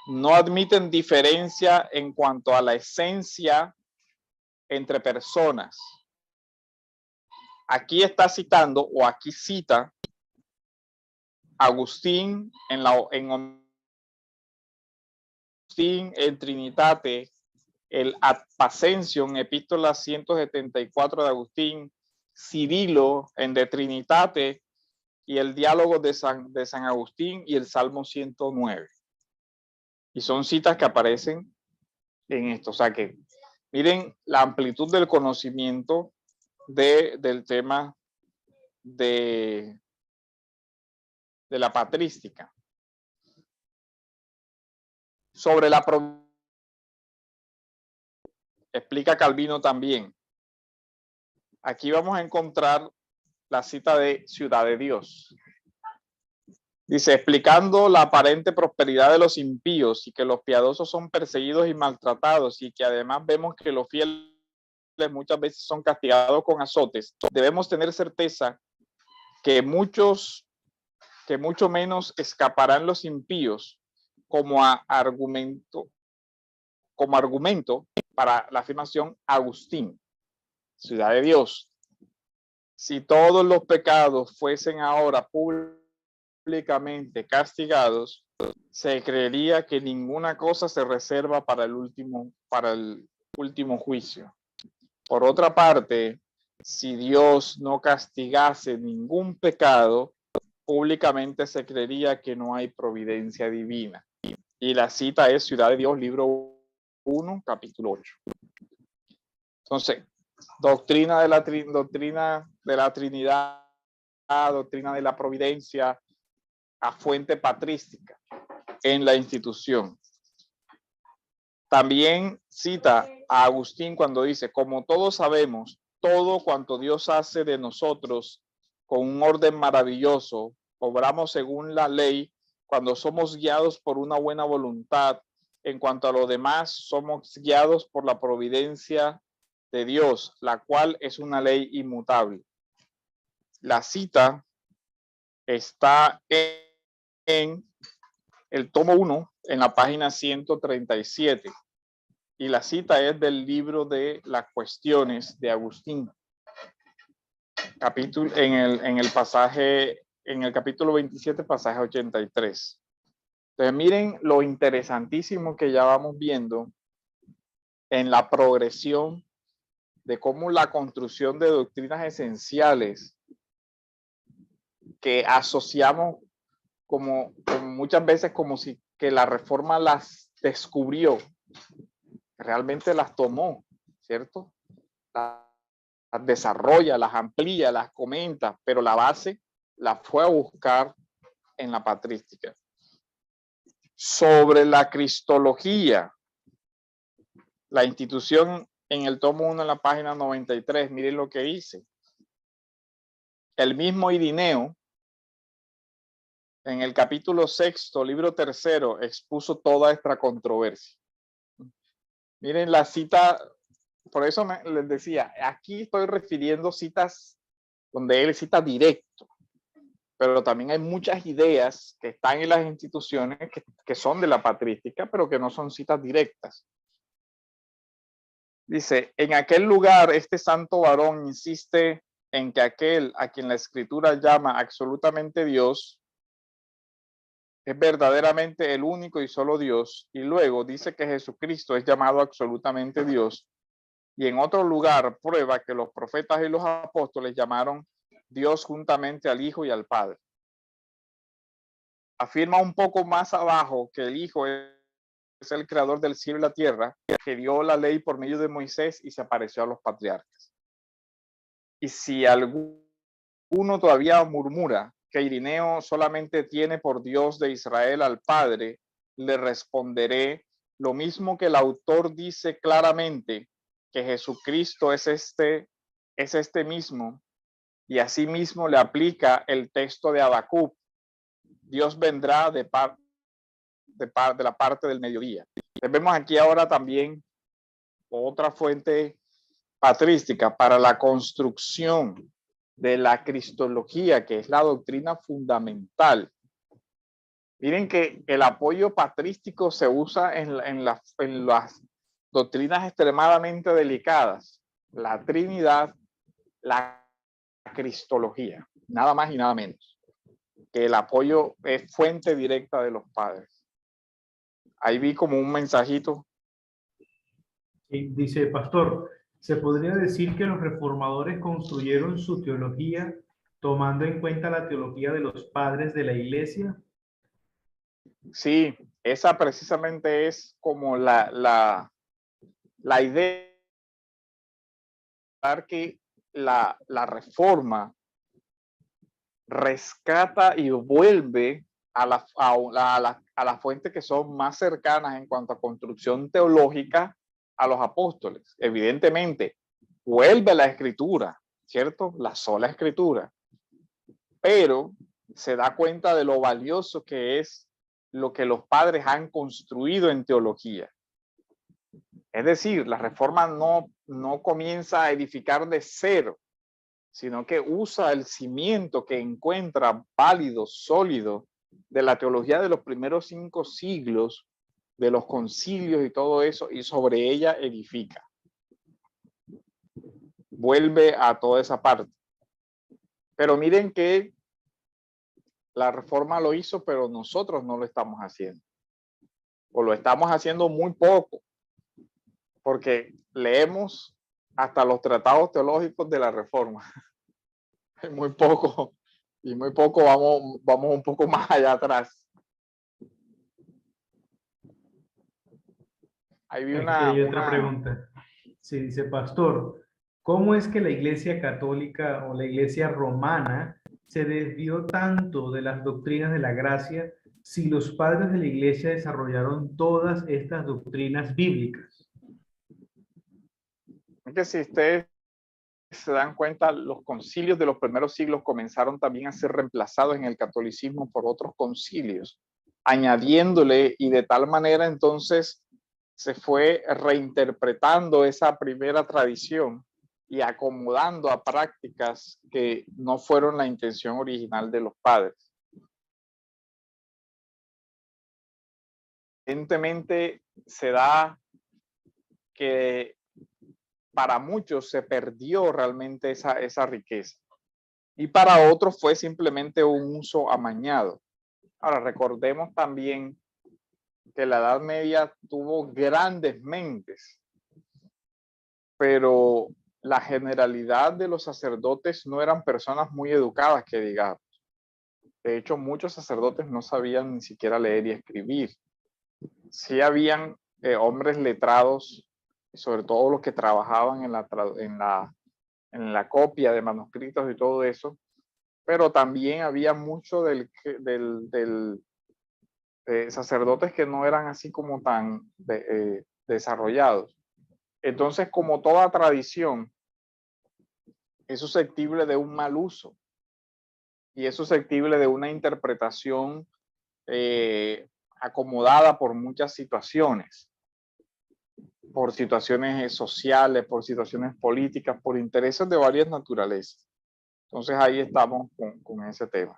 [SPEAKER 1] no admiten diferencia en cuanto a la esencia entre personas. Aquí está citando, o aquí cita Agustín en Agustín en Trinitate, el Ad Pacension, epístola 174 de Agustín, Cirilo en De Trinitate y el diálogo de San Agustín y el Salmo 109. Y son citas que aparecen en esto. O sea que miren la amplitud del conocimiento del tema de la patrística. Sobre la explica Calvino también. Aquí vamos a encontrar la cita de Ciudad de Dios. Dice, explicando la aparente prosperidad de los impíos y que los piadosos son perseguidos y maltratados y que además vemos que los fieles muchas veces son castigados con azotes, debemos tener certeza que mucho menos escaparán los impíos como argumento para la afirmación Agustín, Ciudad de Dios. Si todos los pecados fuesen ahora públicamente castigados, se creería que ninguna cosa se reserva para el último juicio. Por otra parte, si Dios no castigase ningún pecado, públicamente se creería que no hay providencia divina. Y la cita es Ciudad de Dios, libro 1, capítulo 8. Entonces, doctrina de la Trinidad, doctrina de la providencia a fuente patrística en la institución. También cita a Agustín cuando dice, como todos sabemos, todo cuanto Dios hace de nosotros con un orden maravilloso, obramos según la ley cuando somos guiados por una buena voluntad. En cuanto a lo demás, somos guiados por la providencia de Dios, la cual es una ley inmutable. La cita está en el tomo 1, en la página 137. Y la cita es del libro de las cuestiones de Agustín. Capítulo, en el capítulo 27, pasaje 83. Entonces miren lo interesantísimo que ya vamos viendo en la progresión de cómo la construcción de doctrinas esenciales que asociamos como muchas veces como si que la Reforma las descubrió, realmente las tomó, ¿cierto? Las desarrolla, las amplía, las comenta, pero la base la fue a buscar en la patrística. Sobre la cristología, la institución en el tomo 1, en la página 93, miren lo que dice. El mismo Irineo, en el capítulo 6, libro 3, expuso toda esta controversia. Miren la cita, por eso les decía, aquí estoy refiriendo citas donde él cita directo, pero también hay muchas ideas que están en las instituciones que son de la patrística, pero que no son citas directas. Dice, en aquel lugar este santo varón insiste en que aquel a quien la escritura llama absolutamente Dios es verdaderamente el único y solo Dios, y luego dice que Jesucristo es llamado absolutamente Dios, y en otro lugar prueba que los profetas y los apóstoles llamaron Dios juntamente al Hijo y al Padre. Afirma un poco más abajo que el Hijo es el creador del cielo y la tierra, que dio la ley por medio de Moisés y se apareció a los patriarcas. Y si alguno todavía murmura que Irineo solamente tiene por Dios de Israel al Padre, le responderé lo mismo que el autor dice claramente, que Jesucristo es este mismo, y asimismo le aplica el texto de Habacuc: Dios vendrá de la parte del mediodía. Vemos aquí ahora también otra fuente patrística para la construcción de la cristología, que es la doctrina fundamental. Miren que el apoyo patrístico se usa en las doctrinas extremadamente delicadas: la Trinidad, la cristología, nada más y nada menos, que el apoyo es fuente directa de los padres. Ahí vi como un mensajito.
[SPEAKER 2] Y dice, pastor, ¿se podría decir que los reformadores construyeron su teología tomando en cuenta la teología de los padres de la iglesia?
[SPEAKER 1] Sí, esa precisamente es como la idea, que la reforma rescata y vuelve a las fuentes que son más cercanas en cuanto a construcción teológica a los apóstoles. Evidentemente, vuelve a la escritura, ¿cierto? La sola escritura, pero se da cuenta de lo valioso que es lo que los padres han construido en teología. Es decir, la reforma no comienza a edificar de cero, sino que usa el cimiento que encuentra válido, sólido, de la teología de los primeros 5 siglos, de los concilios y todo eso, y sobre ella edifica. Vuelve a toda esa parte. Pero miren que la reforma lo hizo, pero nosotros no lo estamos haciendo. O lo estamos haciendo muy poco, porque leemos hasta los tratados teológicos de la reforma. Muy poco, y muy poco vamos un poco más allá atrás. Ahí vi
[SPEAKER 2] Aquí hay otra pregunta. Sí, dice, pastor, ¿cómo es que la iglesia católica o la iglesia romana se desvió tanto de las doctrinas de la gracia si los padres de la iglesia desarrollaron todas estas doctrinas bíblicas?
[SPEAKER 1] Es que si ustedes se dan cuenta, los concilios de los primeros siglos comenzaron también a ser reemplazados en el catolicismo por otros concilios, añadiéndole, y de tal manera entonces se fue reinterpretando esa primera tradición y acomodando a prácticas que no fueron la intención original de los padres. Evidentemente se da que para muchos se perdió realmente esa riqueza, y para otros fue simplemente un uso amañado. Ahora, recordemos también que la Edad Media tuvo grandes mentes, pero la generalidad de los sacerdotes no eran personas muy educadas, que digamos. De hecho, muchos sacerdotes no sabían ni siquiera leer y escribir. Sí habían hombres letrados, sobre todo los que trabajaban en la copia de manuscritos y todo eso, pero también había mucho sacerdotes que no eran así como tan desarrollados. Entonces, como toda tradición, es susceptible de un mal uso y es susceptible de una interpretación acomodada por muchas situaciones, por situaciones sociales, por situaciones políticas, por intereses de varias naturalezas. Entonces ahí estamos con ese tema.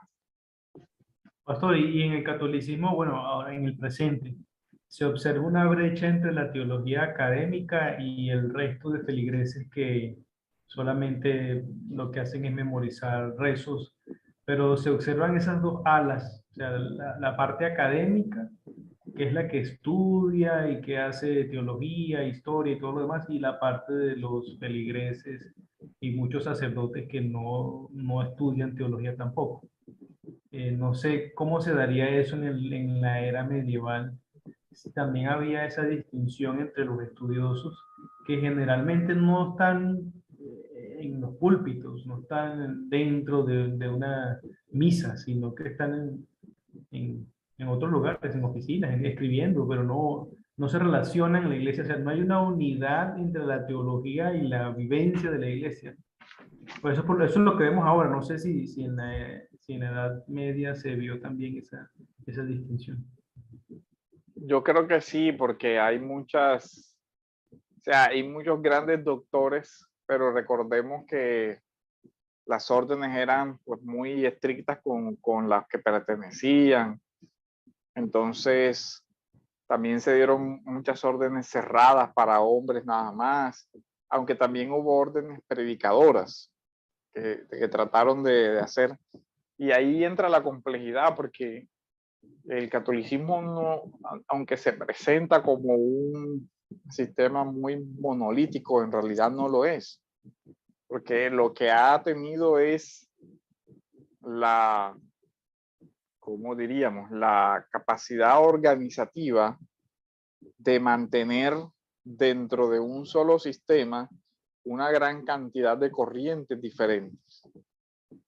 [SPEAKER 2] Pastor, y en el catolicismo, bueno, ahora en el presente, se observa una brecha entre la teología académica y el resto de feligreses que solamente lo que hacen es memorizar rezos, pero se observan esas dos alas, o sea, la parte académica, que es la que estudia y que hace teología, historia y todo lo demás, y la parte de los feligreses y muchos sacerdotes que no estudian teología tampoco. No sé cómo se daría eso en la era medieval. También había esa distinción entre los estudiosos que generalmente no están en los púlpitos, no están dentro de una misa, sino que están en otros lugares, en oficinas, escribiendo, pero no se relacionan en la iglesia. O sea, no hay una unidad entre la teología y la vivencia de la iglesia. Por eso es lo que vemos ahora. No sé si en la Edad Media se vio también esa distinción.
[SPEAKER 1] Yo creo que sí, porque hay muchas, o sea, hay muchos grandes doctores, pero recordemos que las órdenes eran pues muy estrictas con las que pertenecían. Entonces, también se dieron muchas órdenes cerradas para hombres nada más, aunque también hubo órdenes predicadoras que trataron de hacer. Y ahí entra la complejidad, porque el catolicismo, no, aunque se presenta como un sistema muy monolítico, en realidad no lo es, porque lo que ha tenido es la, ¿cómo diríamos?, la capacidad organizativa de mantener dentro de un solo sistema una gran cantidad de corrientes diferentes.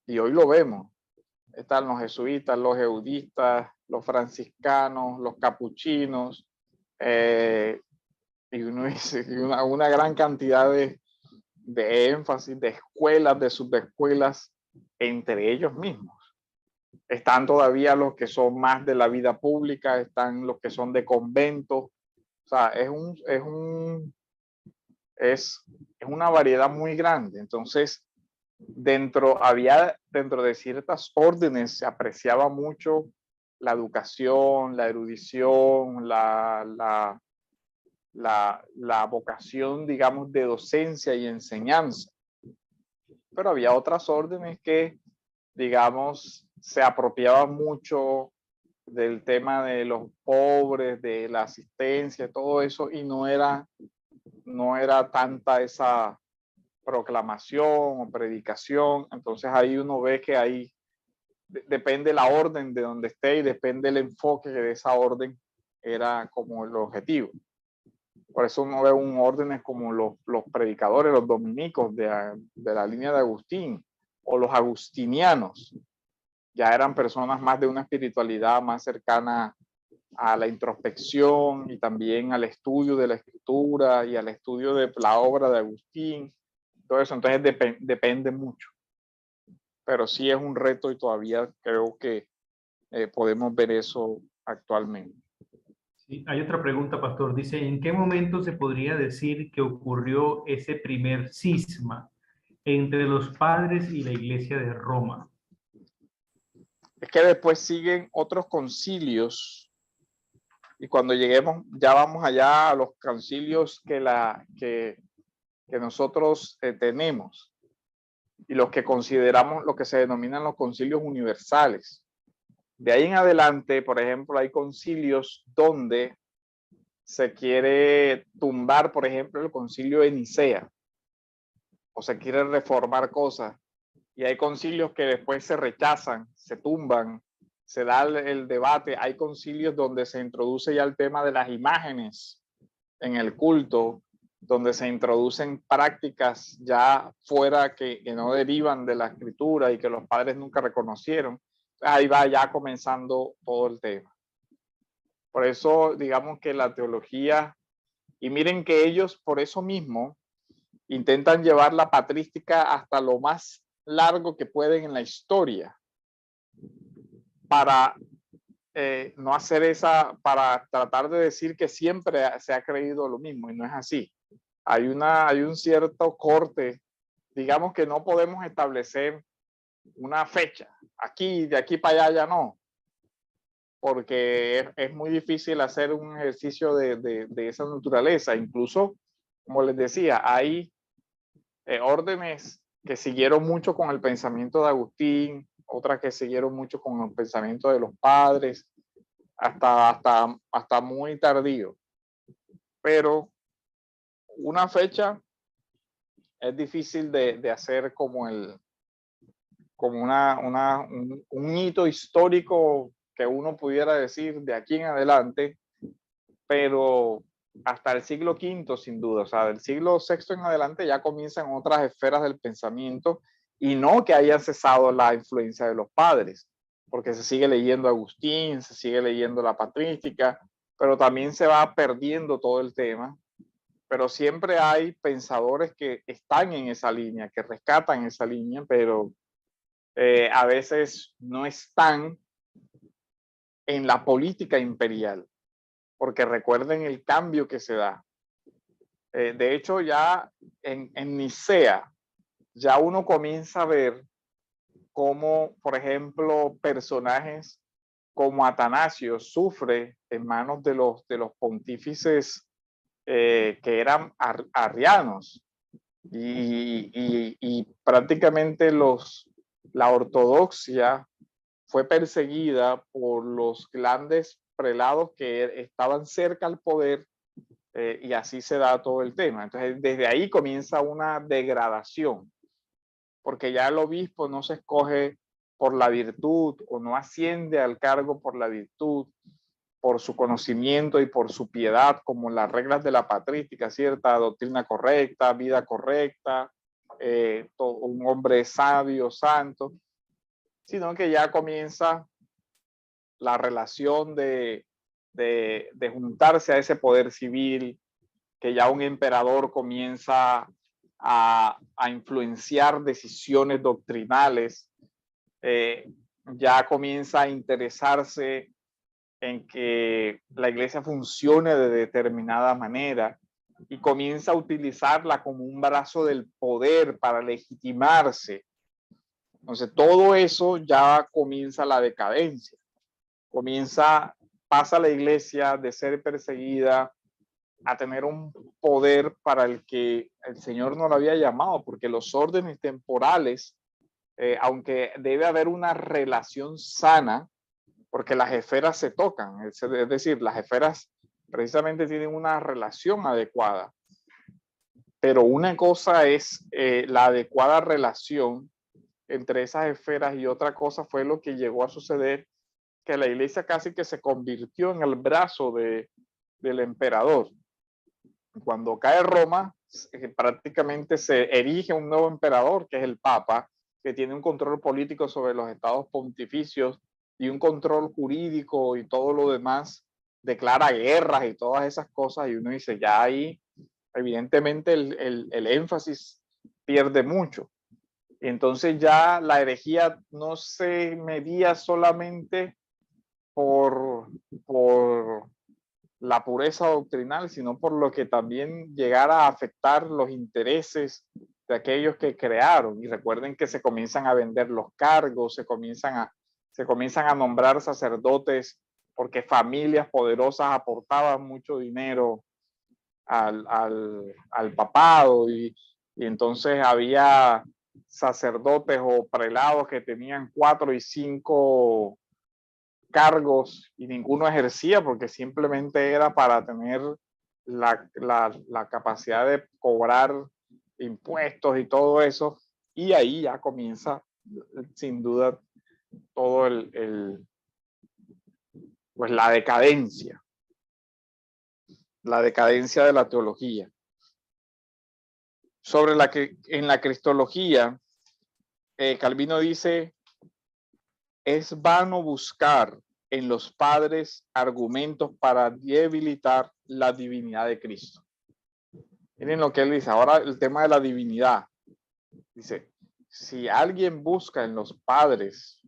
[SPEAKER 1] Y hoy lo vemos. Están los jesuitas, los eudistas, los franciscanos, los capuchinos, y una gran cantidad de énfasis, de escuelas, de subescuelas entre ellos mismos. Están todavía los que son más de la vida pública, están los que son de conventos. O sea, es una variedad muy grande. Entonces, dentro de ciertas órdenes se apreciaba mucho la educación, la erudición, la vocación, digamos, de docencia y enseñanza. Pero había otras órdenes que, digamos, se apropiaban mucho del tema de los pobres, de la asistencia, todo eso, y no era tanta esa proclamación o predicación. Entonces ahí uno ve que ahí depende la orden de donde esté y depende el enfoque de esa orden era como el objetivo. Por eso uno ve un órdenes como los predicadores, los dominicos de la línea de Agustín, o los agustinianos. Ya eran personas más de una espiritualidad más cercana a la introspección y también al estudio de la escritura y al estudio de la obra de Agustín. Todo eso, entonces depende mucho. Pero sí es un reto y todavía creo que podemos ver eso actualmente.
[SPEAKER 2] Sí, hay otra pregunta, pastor. Dice, ¿en qué momento se podría decir que ocurrió ese primer cisma entre los padres y la Iglesia de Roma?
[SPEAKER 1] Es que después siguen otros concilios y cuando lleguemos ya vamos allá a los concilios que nosotros tenemos y los que consideramos, lo que se denominan los concilios universales. De ahí en adelante, por ejemplo, hay concilios donde se quiere tumbar, por ejemplo, el concilio de Nicea, o se quiere reformar cosas, y hay concilios que después se rechazan, se tumban, se da el debate. Hay concilios donde se introduce ya el tema de las imágenes en el culto, donde se introducen prácticas ya fuera que no derivan de la escritura y que los padres nunca reconocieron. Ahí va ya comenzando todo el tema. Por eso, digamos que la teología, y miren que ellos por eso mismo intentan llevar la patrística hasta lo más largo que pueden en la historia, para no hacer para tratar de decir que siempre se ha creído lo mismo, y no es así. Hay un cierto corte, digamos que no podemos establecer una fecha, aquí, de aquí para allá ya no, porque es muy difícil hacer un ejercicio de esa naturaleza. Incluso, como les decía, hay órdenes que siguieron mucho con el pensamiento de Agustín, otras que siguieron mucho con el pensamiento de los padres, hasta muy tardío. Pero una fecha es difícil de hacer como un hito histórico que uno pudiera decir de aquí en adelante, pero hasta el siglo V, sin duda. O sea, del siglo VI en adelante ya comienzan otras esferas del pensamiento, y no que haya cesado la influencia de los padres, porque se sigue leyendo Agustín, se sigue leyendo la patrística, pero también se va perdiendo todo el tema. Pero siempre hay pensadores que están en esa línea, que rescatan esa línea, pero a veces no están en la política imperial, porque recuerden el cambio que se da. De hecho, ya en Nicea, ya uno comienza a ver cómo, por ejemplo, personajes como Atanasio sufre en manos de los pontífices que eran arrianos, y prácticamente la ortodoxia fue perseguida por los grandes prelados que estaban cerca al poder, y así se da todo el tema. Entonces, desde ahí comienza una degradación, porque ya el obispo no se escoge por la virtud, o no asciende al cargo por la virtud, por su conocimiento y por su piedad, como las reglas de la patrística, cierta doctrina correcta, vida correcta, un hombre sabio, santo, sino que ya comienza la relación de juntarse a ese poder civil, que ya un emperador comienza a influenciar decisiones doctrinales, ya comienza a interesarse en que la iglesia funcione de determinada manera, y comienza a utilizarla como un brazo del poder para legitimarse. Entonces, todo eso ya comienza la decadencia. Pasa la iglesia de ser perseguida a tener un poder para el que el Señor no lo había llamado, porque los órdenes temporales, aunque debe haber una relación sana, porque las esferas se tocan, es decir, las esferas precisamente tienen una relación adecuada, pero una cosa es la adecuada relación entre esas esferas, y otra cosa fue lo que llegó a suceder, que la iglesia casi que se convirtió en el brazo del emperador. Cuando cae Roma, prácticamente se erige un nuevo emperador, que es el Papa, que tiene un control político sobre los estados pontificios y un control jurídico y todo lo demás, declara guerras y todas esas cosas, y uno dice, ya ahí evidentemente el énfasis pierde mucho. Y entonces ya la herejía no se medía solamente por la pureza doctrinal, sino por lo que también llegara a afectar los intereses de aquellos que crearon. Y recuerden que se comienzan a vender los cargos, se comienzan a nombrar sacerdotes, porque familias poderosas aportaban mucho dinero al papado, y entonces había sacerdotes o prelados que tenían 4 y 5 cargos y ninguno ejercía, porque simplemente era para tener la capacidad de cobrar impuestos y todo eso, y ahí ya comienza sin duda todo pues la decadencia de la teología. En la cristología, Calvino dice: es vano buscar en los padres argumentos para debilitar la divinidad de Cristo. Miren lo que él dice. Ahora el tema de la divinidad. Dice, si alguien busca en los padres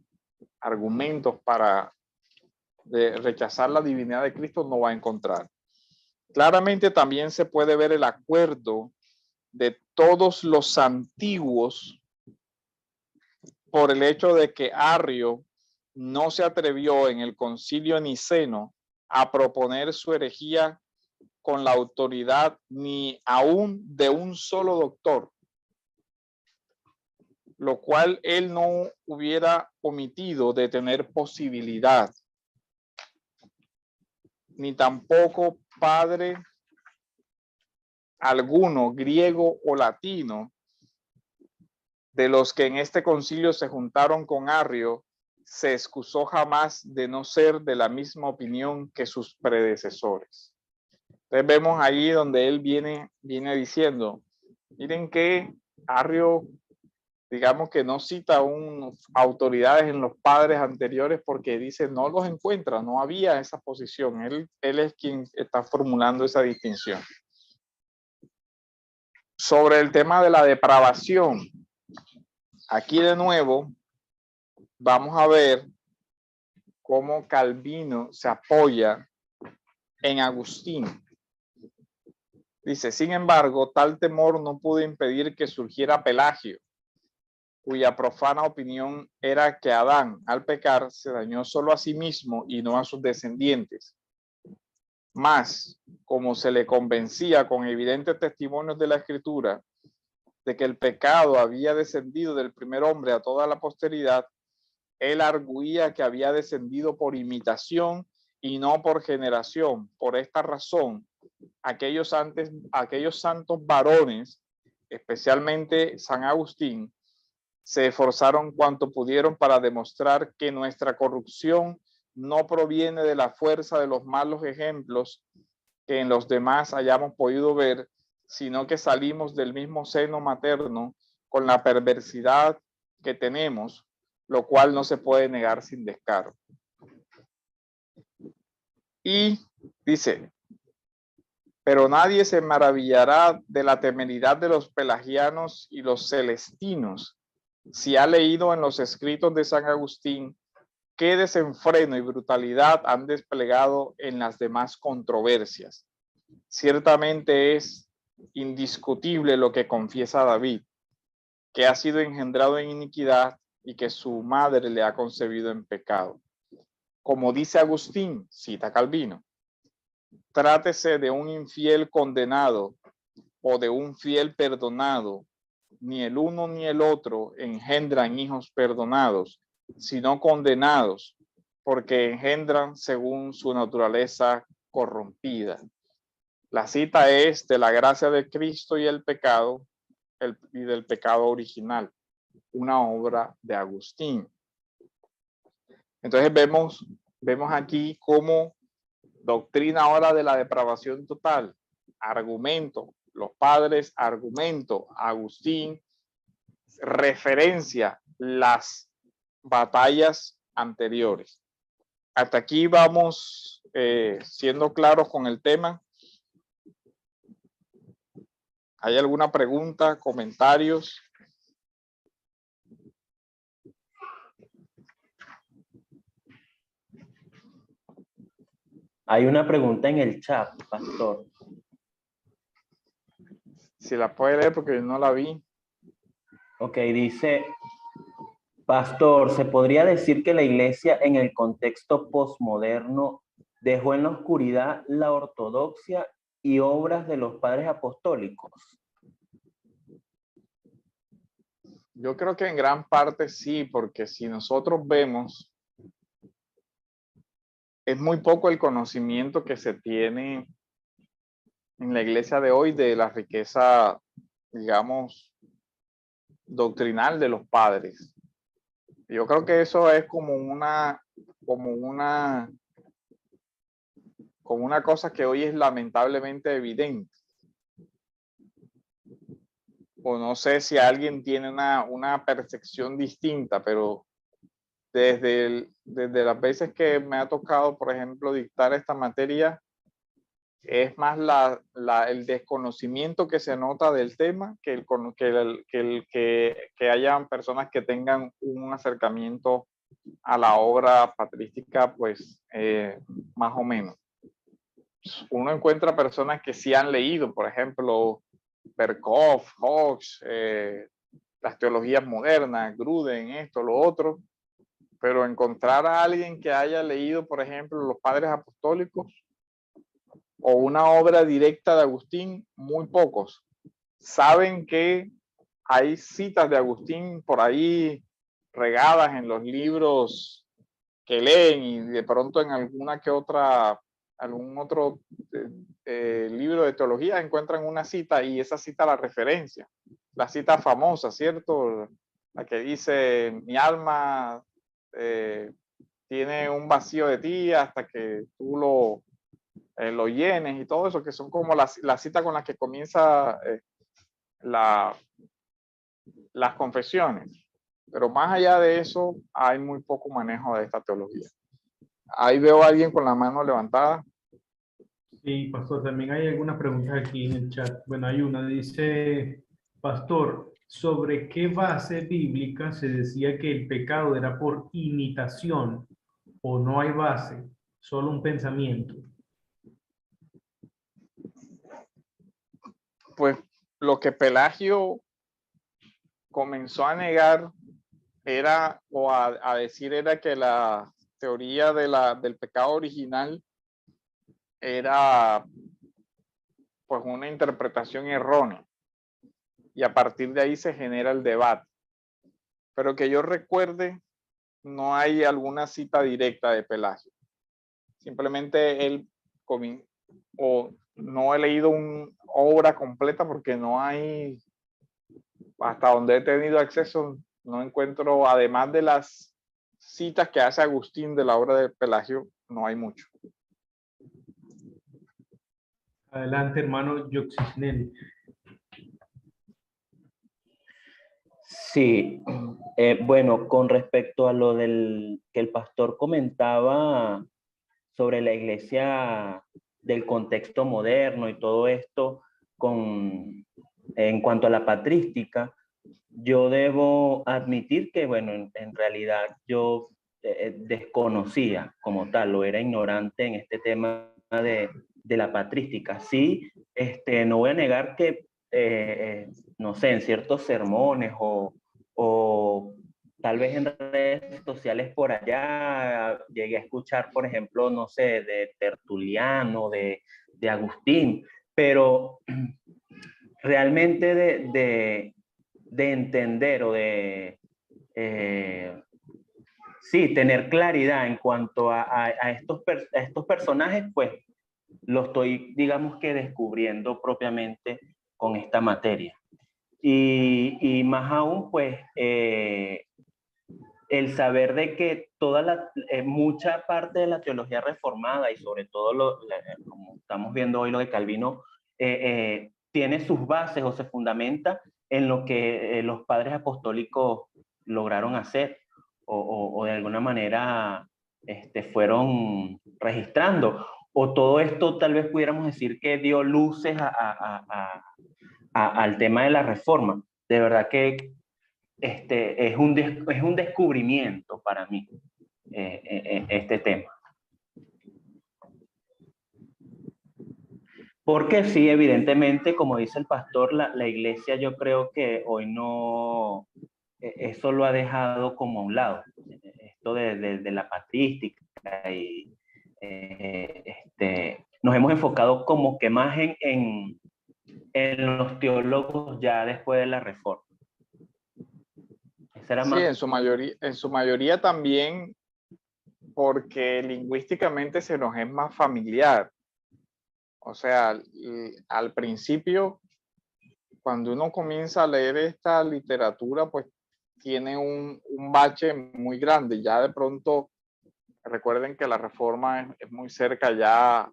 [SPEAKER 1] argumentos para rechazar la divinidad de Cristo, no va a encontrar. Claramente también se puede ver el acuerdo de todos los antiguos por el hecho de que Arrio no se atrevió en el concilio niceno a proponer su herejía con la autoridad ni aún de un solo doctor, lo cual él no hubiera omitido de tener posibilidad, ni tampoco padre alguno, griego o latino, de los que en este concilio se juntaron con Arrio, se excusó jamás de no ser de la misma opinión que sus predecesores. Entonces vemos ahí donde él viene diciendo, miren que Arrio, digamos que no cita autoridades en los padres anteriores porque dice no los encuentra, no había esa posición. Él es quien está formulando esa distinción. Sobre el tema de la depravación, aquí de nuevo vamos a ver cómo Calvino se apoya en Agustín. Dice, sin embargo, tal temor no pudo impedir que surgiera Pelagio, cuya profana opinión era que Adán, al pecar, se dañó solo a sí mismo y no a sus descendientes. Mas, como se le convencía con evidentes testimonios de la Escritura de que el pecado había descendido del primer hombre a toda la posteridad, él arguía que había descendido por imitación y no por generación. Por esta razón, aquellos santos varones, especialmente San Agustín, se esforzaron cuanto pudieron para demostrar que nuestra corrupción no proviene de la fuerza de los malos ejemplos que en los demás hayamos podido ver, sino que salimos del mismo seno materno con la perversidad que tenemos, lo cual no se puede negar sin descaro. Y dice, pero nadie se maravillará de la temeridad de los pelagianos y los celestinos si ha leído en los escritos de San Agustín qué desenfreno y brutalidad han desplegado en las demás controversias. Ciertamente es indiscutible lo que confiesa David, que ha sido engendrado en iniquidad y que su madre le ha concebido en pecado. Como dice Agustín, cita Calvino, trátese de un infiel condenado o de un fiel perdonado, ni el uno ni el otro engendran hijos perdonados, sino condenados, porque engendran según su naturaleza corrompida. La cita es de la gracia de Cristo y el pecado, y del pecado original, una obra de Agustín. Entonces vemos aquí cómo doctrina ahora de la depravación total, argumento, los padres, argumento, Agustín, referencia las batallas anteriores. Hasta aquí vamos siendo claros con el tema. ¿Hay alguna pregunta, comentarios?
[SPEAKER 3] Hay una pregunta en el chat, pastor.
[SPEAKER 1] Si la puede leer porque no la vi.
[SPEAKER 3] Ok, dice, pastor, ¿se podría decir que la iglesia en el contexto posmoderno dejó en la oscuridad la ortodoxia y obras de los padres apostólicos?
[SPEAKER 1] Yo creo que en gran parte sí, porque si nosotros vemos, es muy poco el conocimiento que se tiene en la iglesia de hoy de la riqueza, digamos, doctrinal de los padres. Yo creo que eso es como una cosa que hoy es lamentablemente evidente. O no sé si alguien tiene una percepción distinta, pero desde las veces que me ha tocado, por ejemplo, dictar esta materia, es más el desconocimiento que se nota del tema que hayan personas que tengan un acercamiento a la obra patrística, pues más o menos. Uno encuentra personas que sí han leído, por ejemplo, Berkhoff, Hodge, las teologías modernas, Gruden, esto, lo otro, pero encontrar a alguien que haya leído, por ejemplo, los Padres Apostólicos o una obra directa de Agustín, muy pocos. Saben que hay citas de Agustín por ahí regadas en los libros que leen y de pronto en alguna que otra, algún otro libro de teología encuentran una cita y esa cita la referencia. La cita famosa, ¿cierto? La que dice, mi alma tiene un vacío de ti hasta que tú lo llenes y todo eso, que son como la cita con la que comienza las confesiones. Pero más allá de eso, hay muy poco manejo de esta teología. Ahí veo a alguien con la mano levantada.
[SPEAKER 2] Sí, pastor, también hay algunas preguntas aquí en el chat. Bueno, hay una, dice, pastor, ¿sobre qué base bíblica se decía que el pecado era por imitación o no hay base, solo un pensamiento?
[SPEAKER 1] Pues lo que Pelagio comenzó a negar era, o a decir era que la teoría del pecado original era pues una interpretación errónea y a partir de ahí se genera el debate. Pero que yo recuerde, no hay alguna cita directa de Pelagio. Simplemente él, o no he leído una obra completa porque no hay, hasta donde he tenido acceso, no encuentro, además de las citas que hace Agustín de la obra de Pelagio, no hay mucho.
[SPEAKER 2] Adelante, hermano Yoxisnel.
[SPEAKER 3] Sí, bueno, con respecto a lo que el pastor comentaba sobre la iglesia del contexto moderno y todo esto, en cuanto a la patrística, yo debo admitir que, bueno, en realidad yo desconocía como tal, o era ignorante en este tema de la patrística. Sí, no voy a negar que, no sé, en ciertos sermones o tal vez en redes sociales por allá llegué a escuchar, por ejemplo, no sé, de Tertuliano, de Agustín, pero realmente de entender o sí, tener claridad en cuanto a estos personajes, pues lo estoy, digamos que descubriendo propiamente con esta materia. Y más aún, pues, el saber de que mucha parte de la teología reformada y sobre todo como estamos viendo hoy lo de Calvino, tiene sus bases o se fundamenta en lo que los padres apostólicos lograron hacer o de alguna manera fueron registrando. O todo esto tal vez pudiéramos decir que dio luces al tema de la reforma. De verdad que es un descubrimiento para mí este tema. Porque sí, evidentemente, como dice el pastor, la iglesia yo creo que hoy no, eso lo ha dejado como a un lado. Esto de la patrística y nos hemos enfocado como que más en los teólogos ya después de la reforma.
[SPEAKER 1] Sí, en su mayoría también porque lingüísticamente se nos es más familiar. O sea, al principio, cuando uno comienza a leer esta literatura, pues tiene un bache muy grande. Ya de pronto, recuerden que la reforma es muy cerca ya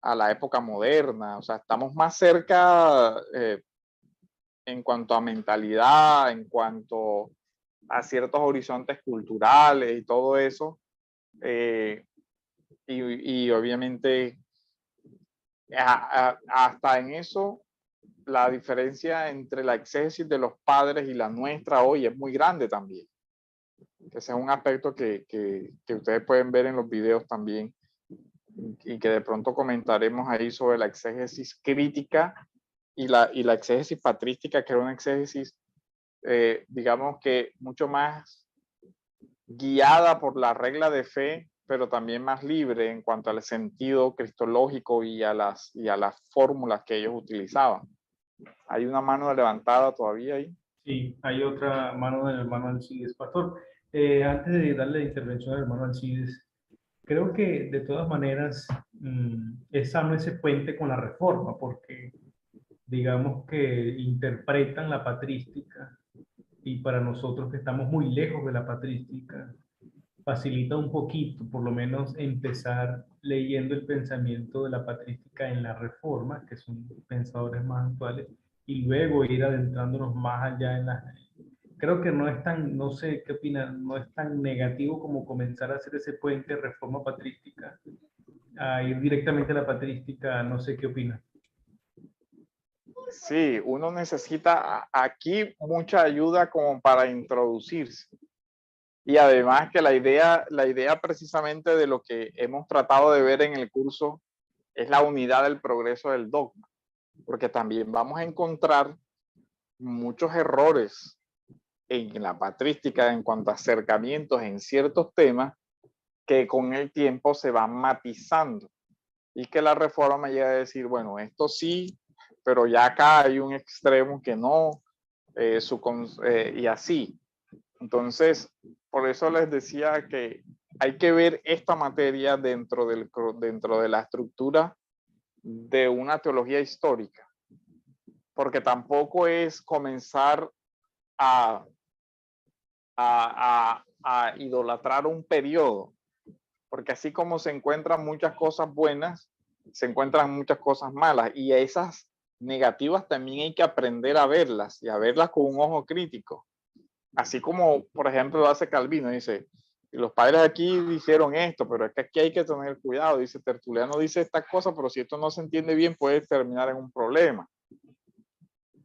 [SPEAKER 1] a la época moderna. O sea, estamos más cerca en cuanto a mentalidad, en cuanto a ciertos horizontes culturales y todo eso. Y obviamente hasta en eso la diferencia entre la exégesis de los padres y la nuestra hoy es muy grande también. Ese es un aspecto que ustedes pueden ver en los videos también y que de pronto comentaremos ahí sobre la exégesis crítica y la exégesis patrística, que era una exégesis, digamos que mucho más guiada por la regla de fe, pero también más libre en cuanto al sentido cristológico y a las fórmulas que ellos utilizaban. ¿Hay una mano levantada todavía ahí?
[SPEAKER 2] Sí, hay otra mano del hermano Alcides. Pastor, antes de darle la intervención al hermano Alcides, creo que de todas maneras es sano ese puente con la reforma, porque digamos que interpretan la patrística y para nosotros que estamos muy lejos de la patrística, facilita un poquito, por lo menos empezar leyendo el pensamiento de la patrística en la Reforma, que son pensadores más actuales, y luego ir adentrándonos más allá en la... Creo que no es tan, no sé qué opinan, no es tan negativo como comenzar a hacer ese puente Reforma patrística, a ir directamente a la patrística, no sé qué opinan.
[SPEAKER 1] Sí, uno necesita aquí mucha ayuda como para introducirse. Y además que la idea precisamente de lo que hemos tratado de ver en el curso es la unidad del progreso del dogma, porque también vamos a encontrar muchos errores en la patrística en cuanto a acercamientos en ciertos temas que con el tiempo se van matizando y que la reforma llega a decir, bueno, esto sí, pero ya acá hay un extremo que no, y así. Entonces, por eso les decía que hay que ver esta materia dentro de la estructura de una teología histórica, porque tampoco es comenzar a, a idolatrar un periodo, porque así como se encuentran muchas cosas buenas, se encuentran muchas cosas malas, y esas negativas también hay que aprender a verlas y a verlas con un ojo crítico. Así como, por ejemplo, lo hace Calvino, dice, los padres aquí dijeron esto, pero es que aquí hay que tener cuidado, dice Tertuliano, dice estas cosas, pero si esto no se entiende bien puede terminar en un problema.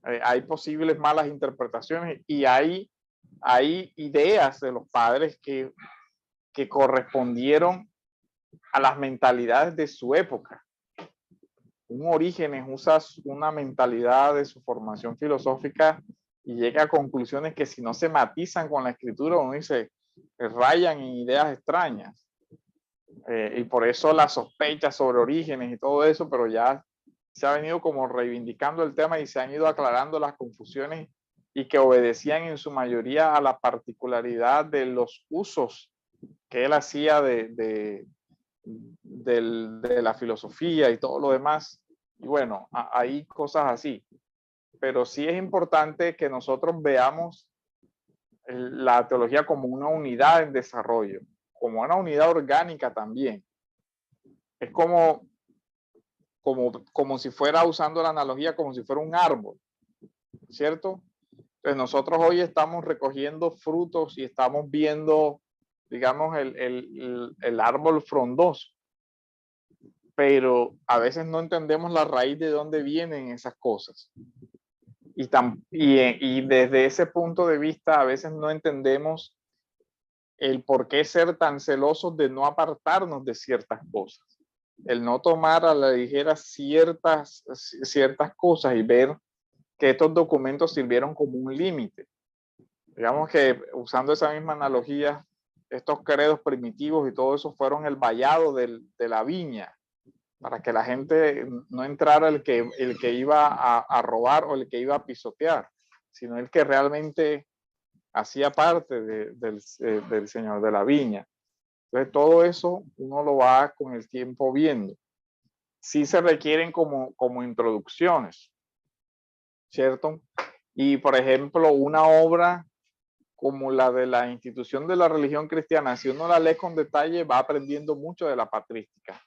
[SPEAKER 1] Hay posibles malas interpretaciones y hay ideas de los padres que correspondieron a las mentalidades de su época. Un Orígenes usa una mentalidad de su formación filosófica y llega a conclusiones que si no se matizan con la escritura, uno dice, rayan en ideas extrañas. Y por eso las sospechas sobre Orígenes y todo eso, pero ya se ha venido como reivindicando el tema y se han ido aclarando las confusiones y que obedecían en su mayoría a la particularidad de los usos que él hacía de la filosofía y todo lo demás. Y bueno, hay cosas así. Pero sí es importante que nosotros veamos la teología como una unidad en desarrollo, como una unidad orgánica también. Es como si fuera, usando la analogía, como si fuera un árbol, ¿cierto? Entonces nosotros hoy estamos recogiendo frutos y estamos viendo, digamos, el árbol frondoso, pero a veces no entendemos la raíz de dónde vienen esas cosas. Y desde ese punto de vista a veces no entendemos el por qué ser tan celosos de no apartarnos de ciertas cosas, el no tomar a la ligera ciertas cosas y ver que estos documentos sirvieron como un límite. Digamos que usando esa misma analogía, estos credos primitivos y todo eso fueron el vallado de la viña, para que la gente no entrara el que iba a robar o el que iba a pisotear, sino el que realmente hacía parte del Señor de la viña. Entonces todo eso uno lo va con el tiempo viendo. Sí se requieren como introducciones, ¿cierto? Y por ejemplo, una obra como la de la institución de la religión cristiana, si uno la lee con detalle, va aprendiendo mucho de la patrística.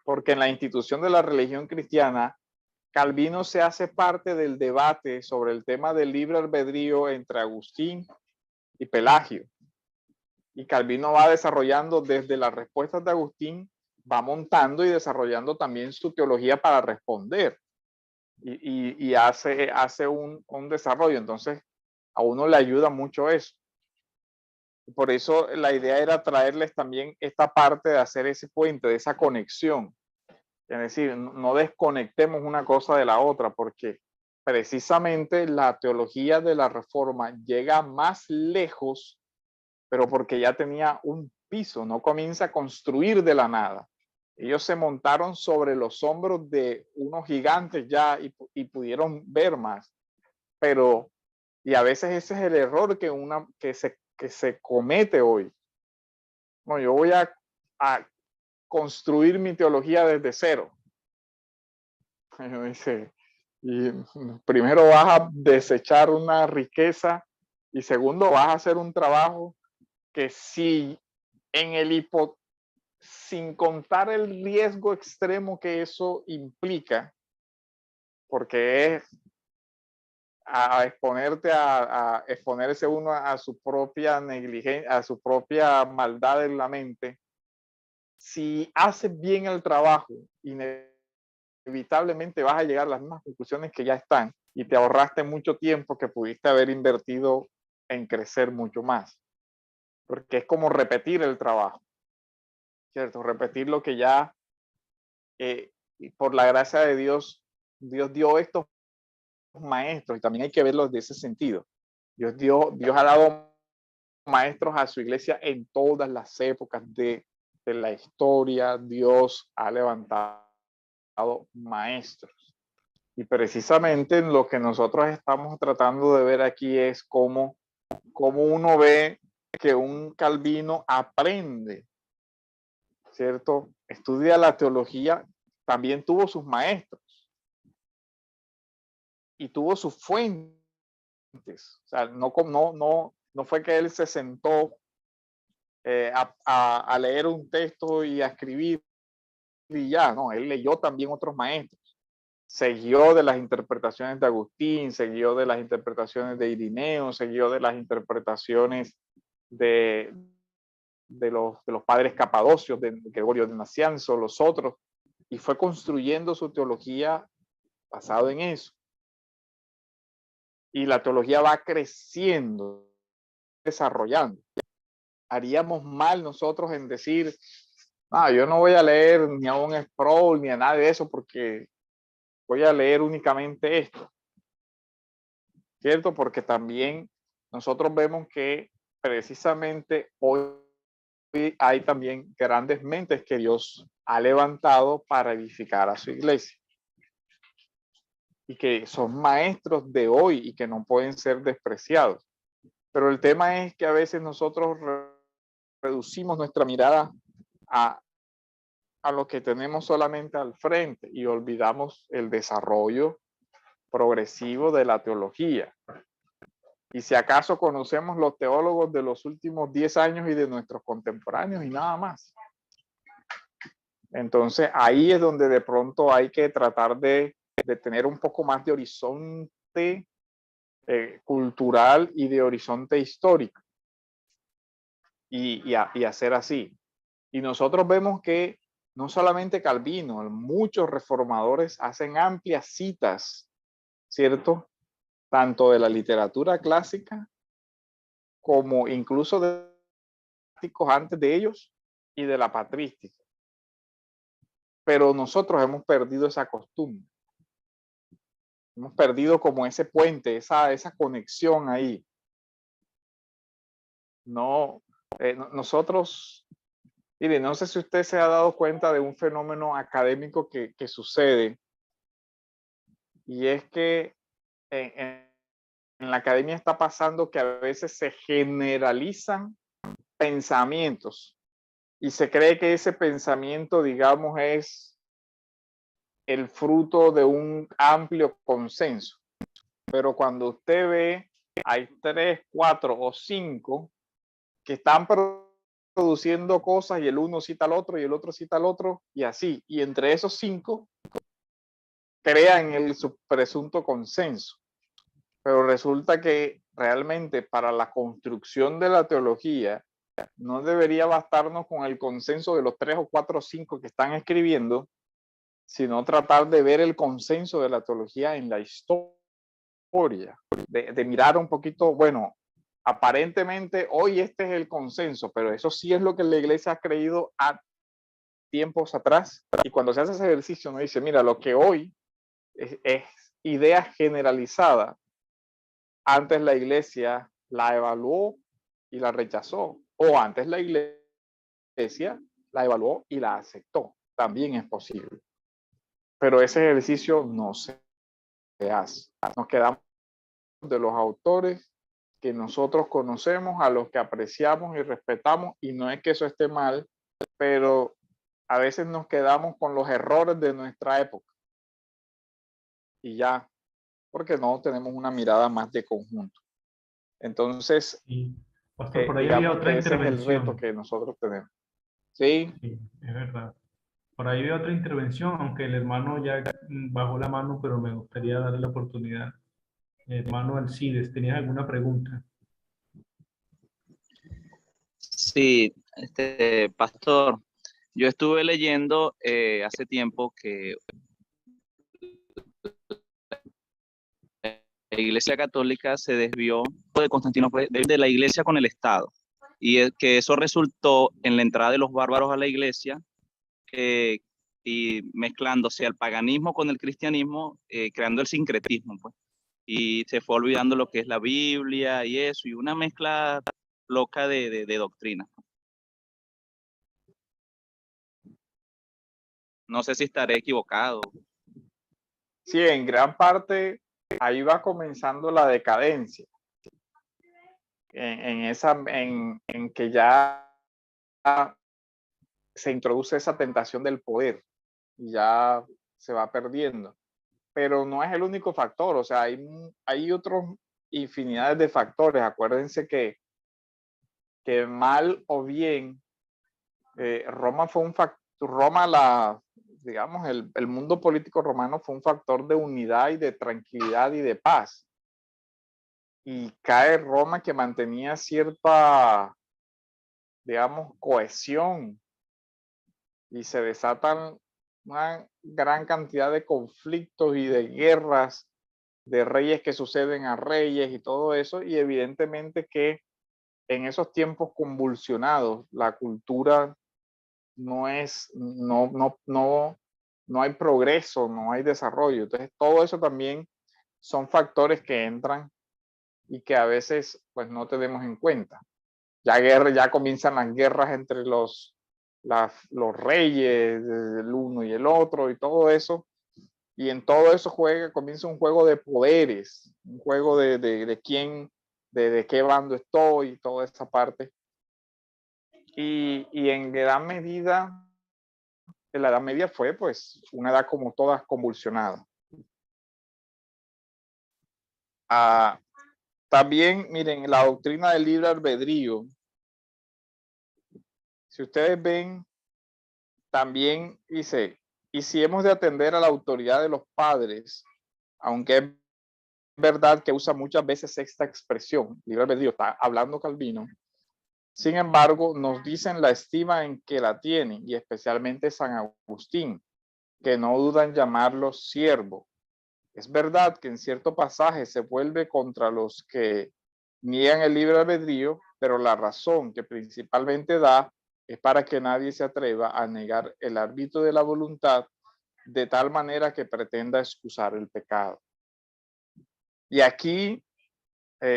[SPEAKER 1] Porque en la institución de la religión cristiana, Calvino se hace parte del debate sobre el tema del libre albedrío entre Agustín y Pelagio. Y Calvino va desarrollando desde las respuestas de Agustín, va montando y desarrollando también su teología para responder. Y hace un desarrollo. Entonces, a uno le ayuda mucho eso. Por eso la idea era traerles también esta parte de hacer ese puente, de esa conexión. Es decir, no desconectemos una cosa de la otra, porque precisamente la teología de la Reforma llega más lejos pero porque ya tenía un piso, no comienza a construir de la nada. Ellos se montaron sobre los hombros de unos gigantes ya y pudieron ver más, pero, y a veces ese es el error que se comete hoy. No, yo voy a construir mi teología desde cero. Y dice, y primero vas a desechar una riqueza y segundo vas a hacer un trabajo que si en el sin contar el riesgo extremo que eso implica, porque es a exponerte a exponerse uno a su propia negligencia, a su propia maldad en la mente. Si haces bien el trabajo, inevitablemente vas a llegar a las mismas conclusiones que ya están y te ahorraste mucho tiempo que pudiste haber invertido en crecer mucho más. Porque es como repetir el trabajo, ¿cierto? Repetir lo que ya, por la gracia de Dios, Dios dio estos maestros, y también hay que verlos de ese sentido. Dios ha dado maestros a su iglesia en todas las épocas de la historia. Dios ha levantado maestros. Y precisamente lo que nosotros estamos tratando de ver aquí es cómo uno ve que un Calvino aprende, ¿cierto? Estudia la teología, también tuvo sus maestros y tuvo sus fuentes. O sea, no fue que él se sentó a leer un texto y a escribir y ya, no, él leyó también otros maestros. Siguió de las interpretaciones de Agustín, siguió de las interpretaciones de Irineo, siguió de las interpretaciones de los padres capadocios, de Gregorio de Nacianzo, los otros, y fue construyendo su teología basado en eso. Y la teología va creciendo, desarrollando. Haríamos mal nosotros en decir, yo no voy a leer ni a un Sproul ni a nada de eso porque voy a leer únicamente esto, ¿cierto? Porque también nosotros vemos que precisamente hoy hay también grandes mentes que Dios ha levantado para edificar a su iglesia y que son maestros de hoy y que no pueden ser despreciados. Pero el tema es que a veces nosotros reducimos nuestra mirada a lo que tenemos solamente al frente y olvidamos el desarrollo progresivo de la teología. Y si acaso conocemos los teólogos de los últimos 10 años y de nuestros contemporáneos y nada más. Entonces ahí es donde de pronto hay que tratar de tener un poco más de horizonte cultural y de horizonte histórico y hacer así. Y nosotros vemos que no solamente Calvino, muchos reformadores hacen amplias citas, ¿cierto? Tanto de la literatura clásica como incluso de antes de ellos y de la patrística. Pero nosotros hemos perdido esa costumbre. Hemos perdido como ese puente, esa conexión ahí. Nosotros, mire, no sé si usted se ha dado cuenta de un fenómeno académico que sucede, y es que en la academia está pasando que a veces se generalizan pensamientos y se cree que ese pensamiento, digamos, es el fruto de un amplio consenso. Pero cuando usted ve, hay 3, 4 o 5 que están produciendo cosas y el uno cita al otro y el otro cita al otro y así. Y entre esos 5 crean el presunto consenso. Pero resulta que realmente para la construcción de la teología no debería bastarnos con el consenso de los 3 o 4 o 5 que están escribiendo, sino tratar de ver el consenso de la teología en la historia, de mirar un poquito, bueno, aparentemente hoy este es el consenso, pero eso sí es lo que la iglesia ha creído a tiempos atrás. Y cuando se hace ese ejercicio, uno dice, mira, lo que hoy es idea generalizada, antes la iglesia la evaluó y la rechazó. O antes la iglesia la evaluó y la aceptó. También es posible. Pero ese ejercicio no se hace. Nos quedamos de los autores que nosotros conocemos, a los que apreciamos y respetamos, y no es que eso esté mal, pero a veces nos quedamos con los errores de nuestra época. Y ya, porque no tenemos una mirada más de conjunto. Entonces,
[SPEAKER 2] Sí. Pastor, por ahí había
[SPEAKER 1] digamos
[SPEAKER 2] otra
[SPEAKER 1] que ese es el reto
[SPEAKER 2] intervención.
[SPEAKER 1] que nosotros tenemos. Sí,
[SPEAKER 2] Sí, es verdad. Por ahí había otra intervención, aunque el hermano ya bajó la mano, pero me gustaría darle la oportunidad. Hermano Alcides, ¿tenías alguna pregunta?
[SPEAKER 4] Sí, pastor, yo estuve leyendo hace tiempo que la Iglesia Católica se desvió de Constantinopla, de la Iglesia con el Estado, y que eso resultó en la entrada de los bárbaros a la Iglesia, y mezclándose al paganismo con el cristianismo, creando el sincretismo, pues, y se fue olvidando lo que es la Biblia y eso, y una mezcla loca de doctrinas. No sé si estaré equivocado.
[SPEAKER 1] sí, en gran parte ahí va comenzando la decadencia. En que ya se introduce esa tentación del poder y ya se va perdiendo. Pero no es el único factor, o sea, hay otros infinidades de factores. Acuérdense que mal o bien, Roma fue un factor, digamos, el mundo político romano fue un factor de unidad y de tranquilidad y de paz. Y cae Roma, que mantenía cierta, digamos, cohesión, y se desatan una gran cantidad de conflictos y de guerras, de reyes que suceden a reyes y todo eso, y evidentemente que en esos tiempos convulsionados la cultura no hay progreso, no hay desarrollo. Entonces todo eso también son factores que entran y que a veces pues no tenemos en cuenta. Ya comienzan las guerras entre los reyes, el uno y el otro, y todo eso. Y en todo eso comienza un juego de poderes, un juego de quién, de qué bando estoy, y toda esa parte. Y en gran medida, en la Edad Media fue pues una edad como todas convulsionada. También, miren, la doctrina del libre albedrío. Si ustedes ven, también dice, y si hemos de atender a la autoridad de los padres, aunque es verdad que usa muchas veces esta expresión, libre albedrío, está hablando Calvino, sin embargo, nos dicen la estima en que la tienen, y especialmente San Agustín, que no dudan llamarlo siervo. Es verdad que en cierto pasaje se vuelve contra los que niegan el libre albedrío, pero la razón que principalmente da es para que nadie se atreva a negar el arbitrio de la voluntad de tal manera que pretenda excusar el pecado. Y aquí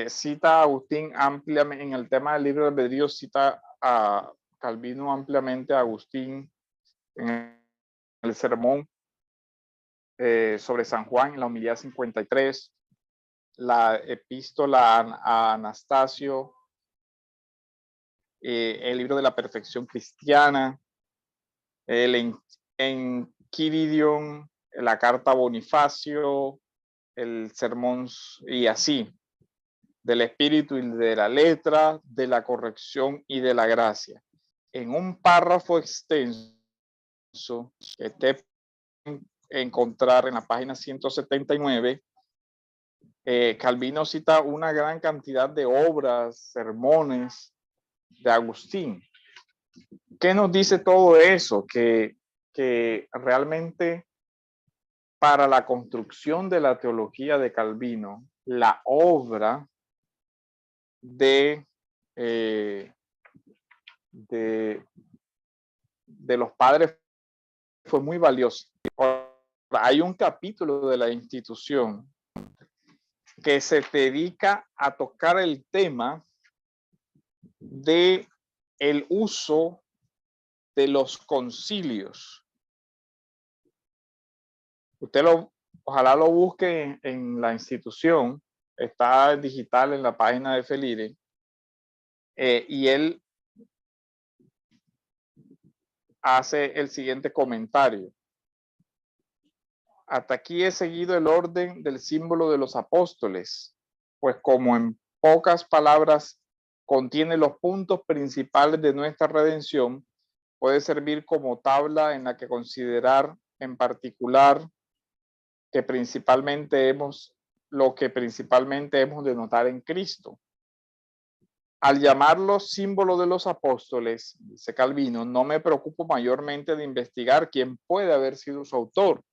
[SPEAKER 1] cita a Agustín ampliamente, en el tema del libre albedrío, cita a Calvino ampliamente a Agustín en el sermón sobre San Juan, en la homilía 53, la epístola a Anastasio, el libro de la perfección cristiana, el Enquiridion, la carta a Bonifacio, el sermón y así, del espíritu y de la letra, de la corrección y de la gracia. En un párrafo extenso que te encontrar en la página 179, Calvino cita una gran cantidad de obras, sermones de Agustín. ¿Qué nos dice todo eso? Que realmente para la construcción de la teología de Calvino, la obra de los padres fue muy valiosa. Hay un capítulo de la institución que se dedica a tocar el tema de el uso de los concilios. Usted ojalá lo busque en la institución, está digital en la página de Felire, y él hace el siguiente comentario. Hasta aquí he seguido el orden del símbolo de los apóstoles, pues como en pocas palabras contiene los puntos principales de nuestra redención, puede servir como tabla en la que considerar en particular lo que principalmente hemos de notar en Cristo. Al llamarlo símbolo de los apóstoles, dice Calvino, no me preocupo mayormente de investigar quién puede haber sido su autor.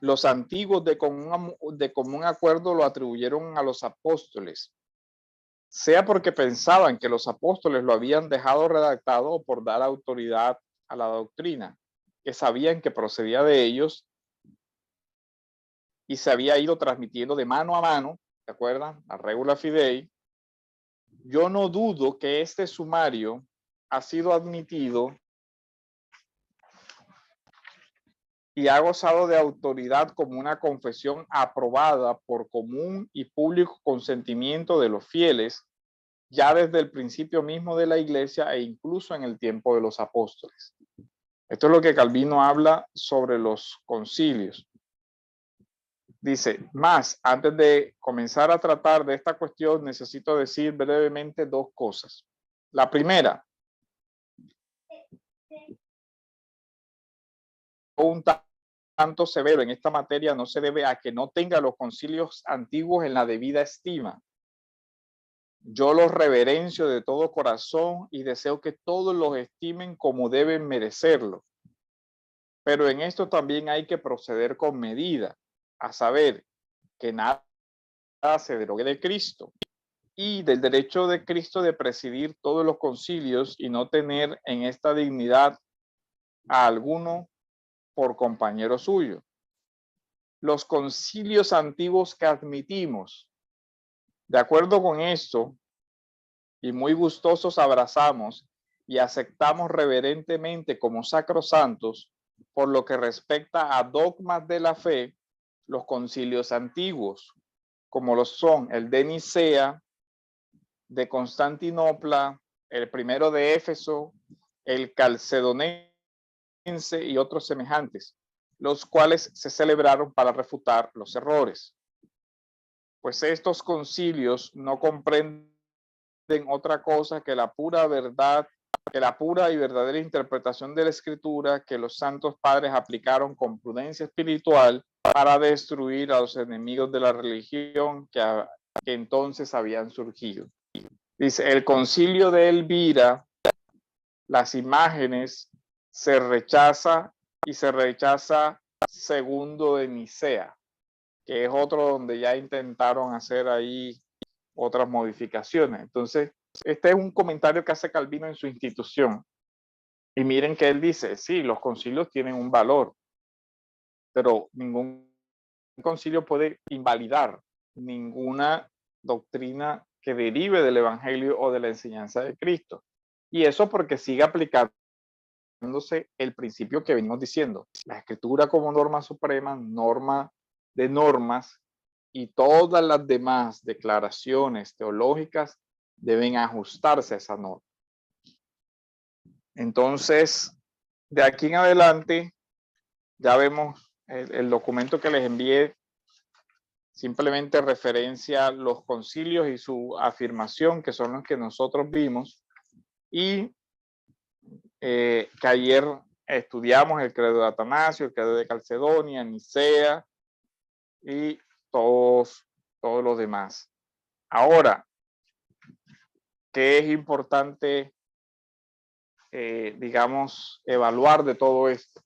[SPEAKER 1] Los antiguos de común acuerdo lo atribuyeron a los apóstoles, sea porque pensaban que los apóstoles lo habían dejado redactado o por dar autoridad a la doctrina, que sabían que procedía de ellos y se había ido transmitiendo de mano a mano, ¿se acuerdan? La regula fidei. Yo no dudo que este sumario ha sido admitido y ha gozado de autoridad como una confesión aprobada por común y público consentimiento de los fieles, ya desde el principio mismo de la iglesia e incluso en el tiempo de los apóstoles. Esto es lo que Calvino habla sobre los concilios. Dice, más, antes de comenzar a tratar de esta cuestión, necesito decir brevemente dos cosas. La primera, un tanto severo en esta materia no se debe a que no tenga los concilios antiguos en la debida estima. Yo los reverencio de todo corazón y deseo que todos los estimen como deben merecerlo. Pero en esto también hay que proceder con medida, a saber, que nada se derogue de Cristo y del derecho de Cristo de presidir todos los concilios y no tener en esta dignidad a alguno por compañero suyo. Los concilios antiguos que admitimos, de acuerdo con esto, y muy gustosos abrazamos y aceptamos reverentemente como sacrosantos, por lo que respecta a dogmas de la fe, los concilios antiguos, como lo son el de Nicea, de Constantinopla, el primero de Éfeso, el calcedonense y otros semejantes, los cuales se celebraron para refutar los errores. Pues estos concilios no comprenden otra cosa que la pura verdad, que la pura y verdadera interpretación de la Escritura que los santos padres aplicaron con prudencia espiritual para destruir a los enemigos de la religión que entonces habían surgido. Dice, el concilio de Elvira, las imágenes se rechaza segundo de Nicea, que es otro donde ya intentaron hacer ahí otras modificaciones. Entonces, este es un comentario que hace Calvino en su institución. Y miren que él dice, sí, los concilios tienen un valor, pero ningún concilio puede invalidar ninguna doctrina que derive del Evangelio o de la enseñanza de Cristo. Y eso porque sigue aplicándose el principio que venimos diciendo, la Escritura como norma suprema, norma de normas, y todas las demás declaraciones teológicas deben ajustarse a esa norma. Entonces, de aquí en adelante, ya vemos el documento que les envié, simplemente referencia los concilios y su afirmación, que son los que nosotros vimos, y que ayer estudiamos el credo de Atanasio, el credo de Calcedonia, Nicea y todos los demás. Ahora, ¿qué es importante, digamos, evaluar de todo esto?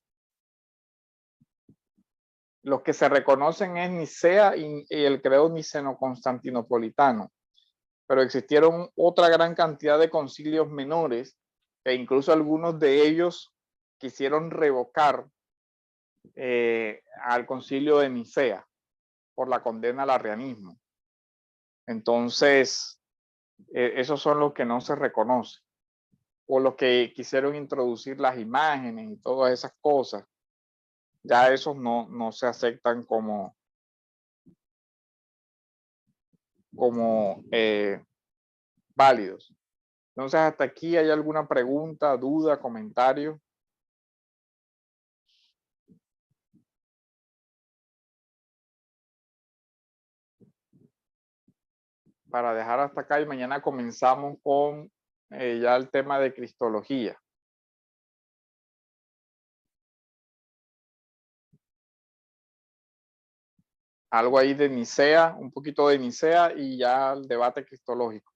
[SPEAKER 1] Los que se reconocen es Nicea y el credo niceno-constantinopolitano, pero existieron otra gran cantidad de concilios menores e incluso algunos de ellos quisieron revocar al concilio de Nicea por la condena al arrianismo. Entonces, esos son los que no se reconocen, o los que quisieron introducir las imágenes y todas esas cosas. Ya esos no se aceptan como válidos. Entonces, hasta aquí, ¿hay alguna pregunta, duda, comentario? Para dejar hasta acá, y mañana comenzamos con ya el tema de cristología. Algo ahí de Nicea, un poquito de Nicea y ya el debate cristológico.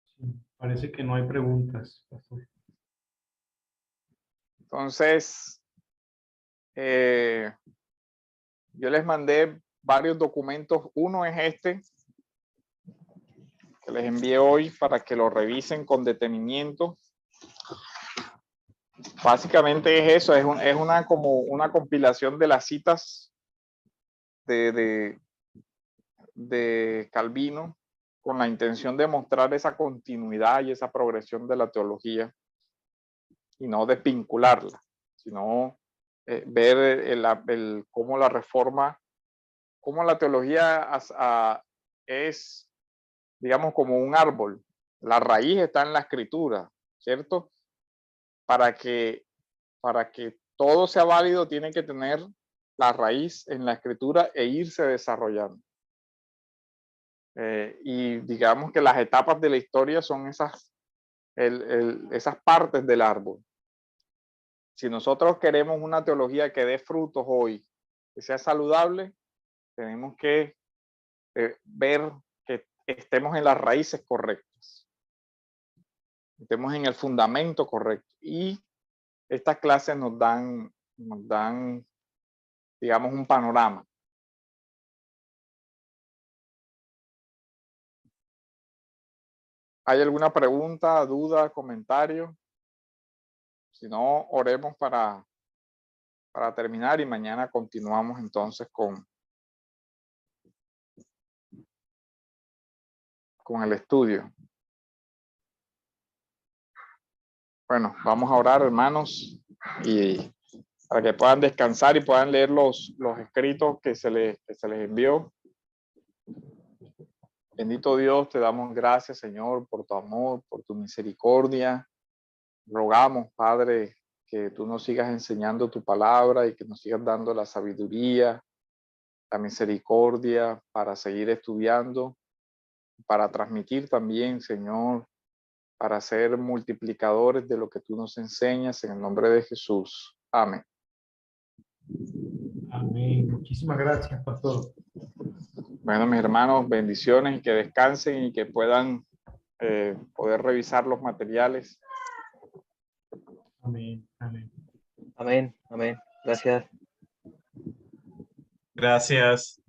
[SPEAKER 2] Sí, parece que no hay preguntas, pastor.
[SPEAKER 1] Entonces, yo les mandé varios documentos. Uno es este, que les envié hoy para que lo revisen con detenimiento. Básicamente es eso, es como una compilación de las citas de Calvino, con la intención de mostrar esa continuidad y esa progresión de la teología, y no desvincularla, sino ver cómo la reforma, cómo la teología es, digamos, como un árbol. La raíz está en la escritura, ¿cierto? Para que todo sea válido, tiene que tener la raíz en la escritura e irse desarrollando. Y digamos que las etapas de la historia son esas partes del árbol. Si nosotros queremos una teología que dé frutos hoy, que sea saludable, tenemos que ver que estemos en las raíces correctas, estemos en el fundamento correcto. Y estas clases nos dan, digamos, un panorama. ¿Hay alguna pregunta, duda, comentario? Si no, oremos para terminar y mañana continuamos entonces con el estudio. Bueno, vamos a orar, hermanos, y para que puedan descansar y puedan leer los escritos que se les envió. Bendito Dios, te damos gracias, Señor, por tu amor, por tu misericordia. Rogamos, Padre, que tú nos sigas enseñando tu palabra y que nos sigas dando la sabiduría, la misericordia para seguir estudiando, para transmitir también, Señor, para ser multiplicadores de lo que tú nos enseñas, en el nombre de Jesús. Amén.
[SPEAKER 2] Amén. Muchísimas gracias, pastor.
[SPEAKER 1] Bueno, mis hermanos, bendiciones y que descansen y que puedan poder revisar los materiales.
[SPEAKER 2] Amén. Amén.
[SPEAKER 3] Amén, amén. Gracias.
[SPEAKER 5] Gracias.